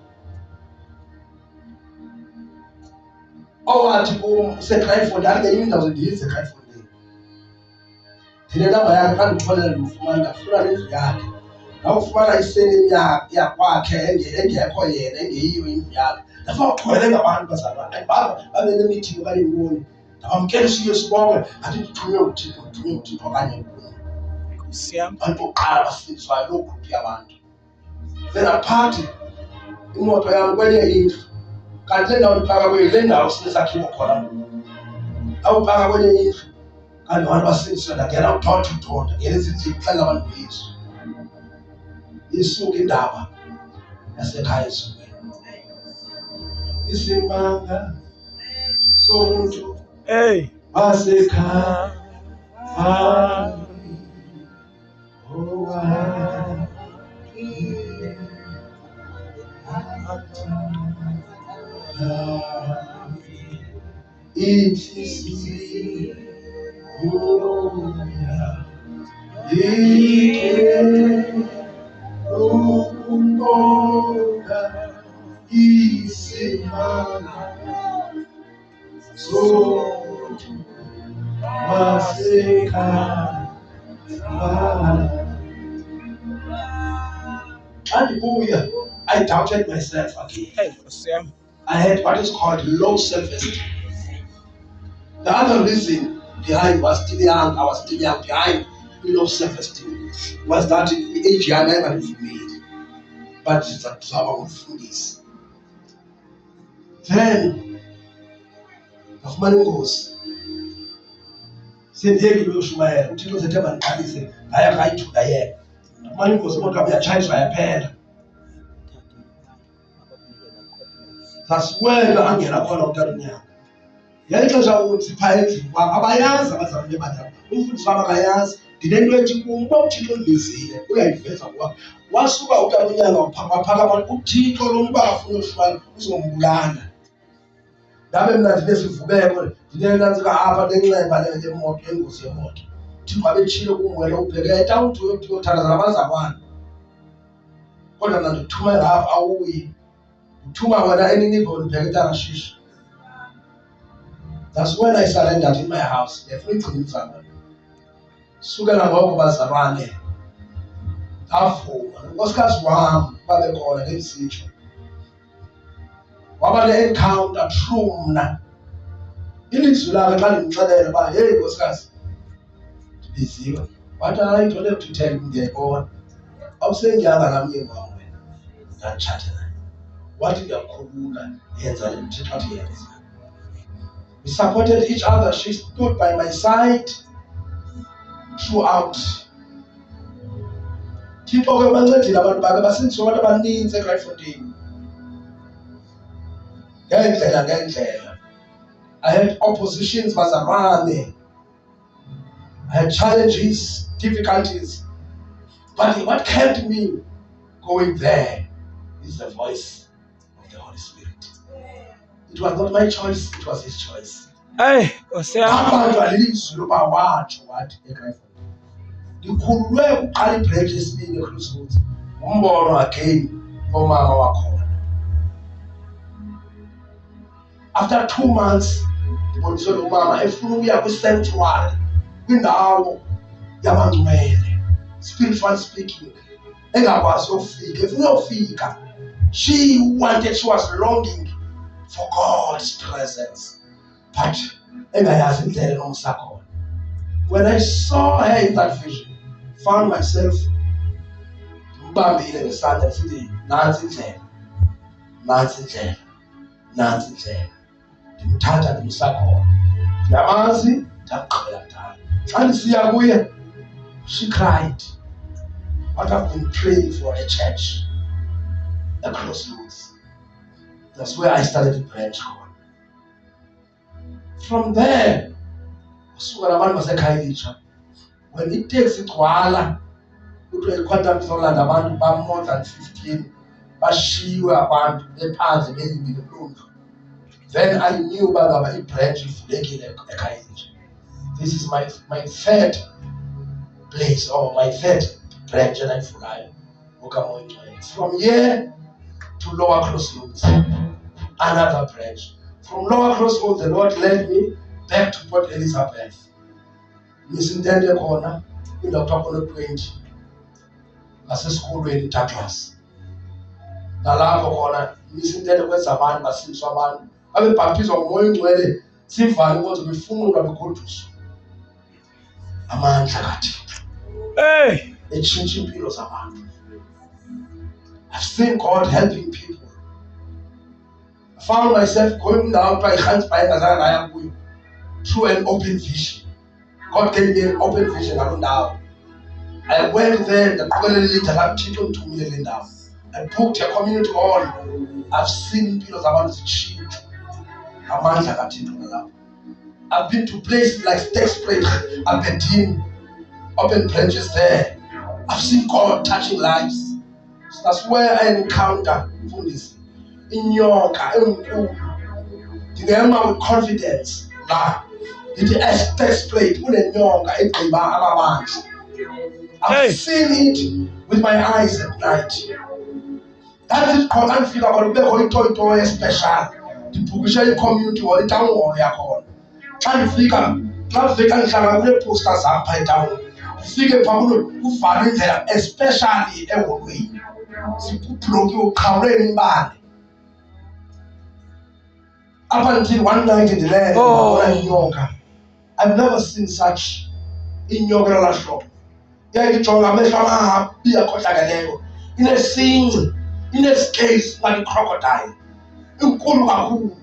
owathi kum useCrayford angenye indawo ndiyize eCrayford ndinenamba yakhe xa ndixolela ndimfumana ndafuna nendlu yakhe ndawufumana iseni yakwakhe engekho yena engeyiyo indlu yakhe ndafuna kugcwele ngabantu bazalwane babe nemithingi okanye ntoni. Ndabamkelisa uYesu bonke ngathi ndithunywe nguThixo okanye kuye. Abantu bokuqala abafundiswayo loo gruphu yabantu. Then aphathi imoto yam kwenye indlu kanti le ndawo ndipaka kuyo le ndawo sinesakhiwo khona. Awupaka kwenye indlu kanti abantu basindiswe ndangena door to door ndangena ezindlini kuhlala abantu beYesu. Isuka indaba yasekhaya esukweni. Isimanga somuntu Hey. wasekhaya inhliziyo ukubonga isimanga somuntu wasekhaya. Hallelujah. I doubted myself again. Hey, Sam. I had what is called low self-esteem. The other reason behind was still young. I was still young. Behind low self-esteem was that in the age I never made. But it's a trouble with this. Then of money goes. sendiyekile uyoshumayela uthixo sethe mandiqalise ngaya kayithula yena manje inkosi kodwa uyatshayiswa yaphela sasiwela angena khona uTarunyana ngexesha ukuthi phaa endlini kwam abayazi abazali bebadala umfundisi wam akayazi ndinento ethi kum uba uthixo undibizile uyayiveza kwam wasuka uTarunyana waphakama uthixo lo mntu akafuna uyoshumana uzombulala ndabe mna ndinesivubeko ndinenantsika apha nenxeba lemoto yengozi yemoto uthixo abetshilo kumwela ubheke etawuthi uyothandaza nabazalwane kodwa mna ndikuthuma ngapha awuyi uthuma wena eNineve ndibheke eTarashish. That's when I surrendered in my house. Ndiyafuna igcina imizalwane sukela ngoko bazalwane ndavuma unkosikazi wam babekhona ngelisitsho waba ne-encounter true mna ilizwi lakhe xa ndimxelela uba heyi nkosikazi ndibiziwe wathi hayi nto leyo thithele ndiyayibona awusendyanga nam yeni wam wena ndanditshate naye wathi ndiyakukhulula yenza le mthixo athi yenza. We supported each other. She stood by my side throughout. Thixo ke bancedile abantu bakhe basindiswe abantu abaninzi eGraaffontein ngendlela. I had oppositions bazalwane. I had challenges, difficulties. But what kept me going there is the voice of the Holy Spirit. It was not my choice, it was his choice. Hey, Nkosi yam. Abantu alilizwi loba watsho wathi eGraaffontein. Ndikhululwe uqala ibreak yesibini eCrossroads. Umbono again omama wakhona. After 2 months, ndiboniswe lo mama efuna ukuya kwi-sanctuary kwindawo yamangcwele, spiritual speaking, engakwazi ukufika, efuna ukufika. She was longing for God's presence, but engayazi indlela enomsa khona. When I saw her in that vision, found myself ndimbambile ngesandla ndisithi nantsi indlela, nantsi indlela, nantsi indlela. Ndimthatha ndimsa khona. Ndiyamazi ndamgqibela kudala. Xa ndisiya kuye, she cried. What I've been praying for a church, a Crossroads. That's where I started to branch on. From there, usuka nabantu baseKhayelitsha. When it takes igcwala, kuthiwa iQuantum Soland abantu ba more than 15 bashiwe abantu bephandle belindile kuluntu. Then I knew baba ibranch ifulekile eKhayelitsha. This is my third place or my third branch endayivulayo uKamoya Ngcwele. From here to Lower Crossroads, another branch. From Lower Crossroads, the Lord led me back to Port Elizabeth. Misintende khona kwindawo khona 20 ngasesikolweni Douglas. Nalapho khona misintende kwenza abantu basindiswa abantu babebhaptizwa ngoMoya Ngcwele sivale ukuze befumulwa begoduswa amandla kaThixo. Hey, Etshintsha impilo zabantu. I've seen God helping people. I found myself going down by hands by through an open vision. God gave me an open vision around now. I went there, I booked a community hall. I've seen people around the cheap. I've been to places like Stexbridge, Aberdeen, open branches there. I've seen God touching lives. So that's where I encounter Fundisi. In Yorka, ndingema with confidence la ndithi Stexbridge kunenyoka egqiba amabandla. I've seen it with my eyes at night. That is khona ndifika khona kubekho itoyitoyi especial ndibhukishe i-community hall itown hall yakhona. Xa ndifika ndihlala kule poster zam phaa etawuni ndifike phaa kuvalwe indlela especially eholweni sikubhlokiwe uqhawuleni imbane. Up until one night in the land, inyoka. I've never seen such inyoka elaa hlobo. Yayijonga amehlo amahabi akhohlakeleyo. Inesingci, inescales like a crocodile. Inkulu kakhulu.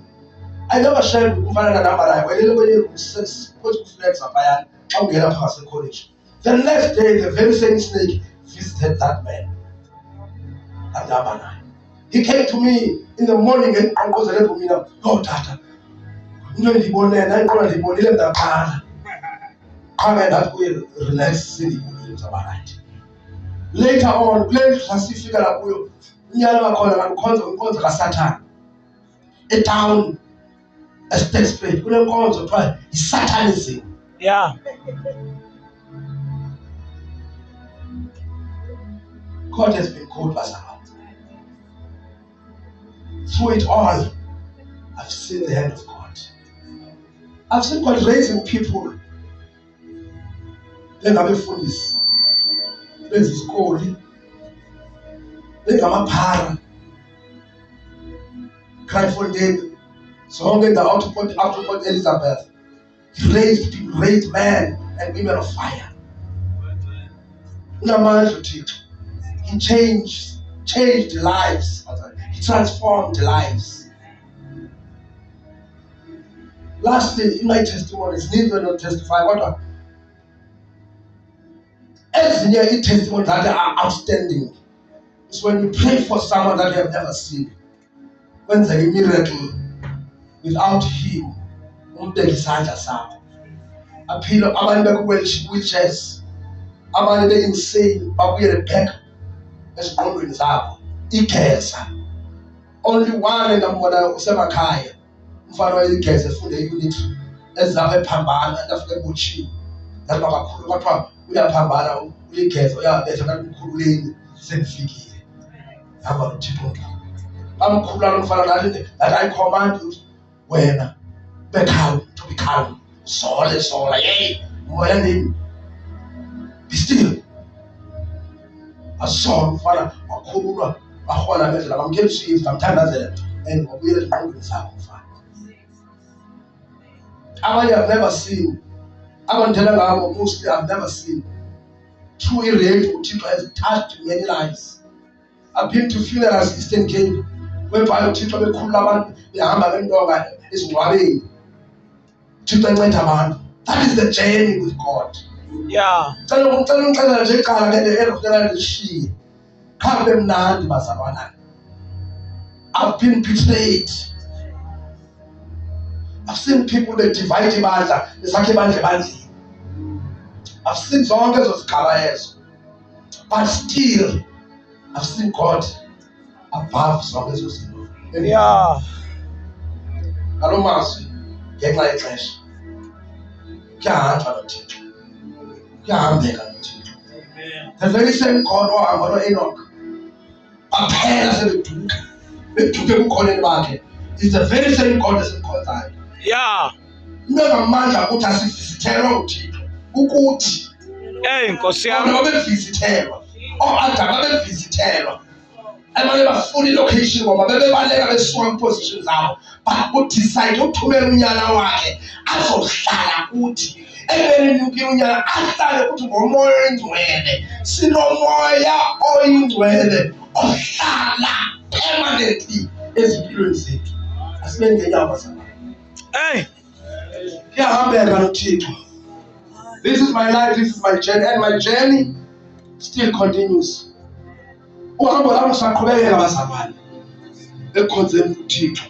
I never shared umfana nambarayo. Welele kwenye room 6 kwezi kuflexa phayana. xa ungena phakathi college. The next day, the very same snake visited that man. He came to me in the morning and unqonqozele kumina, "Oh tata, into endiyibonena iqonda ndiyibonile mntaqala." Qhabe ndathi kuye, "Relax, sendiyibonile mzaba right." Later on, kule ndlu sasifika la kuyo, unyana wakhona ngandikhonza kaSathane. Etown, eSterspruit, kule nkonzo kuthiwa yiSatanism. Yeah. God has been called by someone. Through it all, I've seen the hand of God. I've seen God raising people. Bengabefundisi, bezisikoli, bengamaphara, Kraaifontein, zonke indawo out of Port Elizabeth. He raised men and women of fire. Unamandla uThixo. He changed lives. He transformed lives. Lastly, in my testimonies, neither don't testify. What ezinye i-testimony that are outstanding is when you pray for someone that you have never seen. Kwenzeka miracle without him, umbeke isandla sakho. Aphila abantu beku-wheelchairs, abanye be-insane, babuyele back esiqondweni zabo. Igeza. Only one engambonayo usemakhaya. Umfana wayigeza efunde i-unitary. Ezapha ephambana, afike ebuthini. Ngathi kakhulu kwathiwa uyaphambana uyigeza uyabetha kanti umkhululeni senifikile. Hamba noThixo ngalo. Bamkhulula umfana nathi that I command you wena be calm, to be calm. Sola, yey. Moya nini? Be still. Asola umfana wakhululwa wahola ngendlela bamkhelisisa bamthandazela and wabuyela eziqondweni zakhe umfana. Abanye I've never seen. Abantwana ngabo mostly I've never seen. True irate uThixo has touched many lives. I've been to funerals Eastern Cape whereby uThixo bekhulula abantu behamba ngentonga ezingcwabeni. uThixo enceda abantu. That is the journey with God. Yeah. Ngicela ngixelela nje iqala ngeke lishiye. Khambe mnandi bazalwana. I've been betrayed. I've seen people that divide ibandla besakhe ibandla ebandleni. I've seen zonke ezo zigaba ezo. But still, I've seen God above zonke ezo zinto. Yeah. Ngaloo mazwi ngenxa yexesha kuyahanjwa noThixo. Kuyahambeka noThixo. The very same God ohamba noEnoch baphela sebeduka ebukholeni bakhe is the very same God esimkhonzayo. Yeah. Into engamandla ukuthi asivizithelwa uThixo ukuthi Nkosi yami. abantu babevizithelwa, Adam babevizithelwa, abanye bafuna ilocation ngoba bebebaleka besuka kwiposition zabo, but udecide ukuthumela unyana wakhe azohlala kuthi ebenyukile unyana ahlale kuthi ngomoya oyingcwele. Sinomoya oyingcwele ohlala permanently ezimpilweni zethu. Asibe ngenyama zabo. Kuyahambeka noThixo. This is my life, this is my journey, and my journey still continues. Uhambo lami usaqhubekela bazalwane ekukhonzeni uThixo.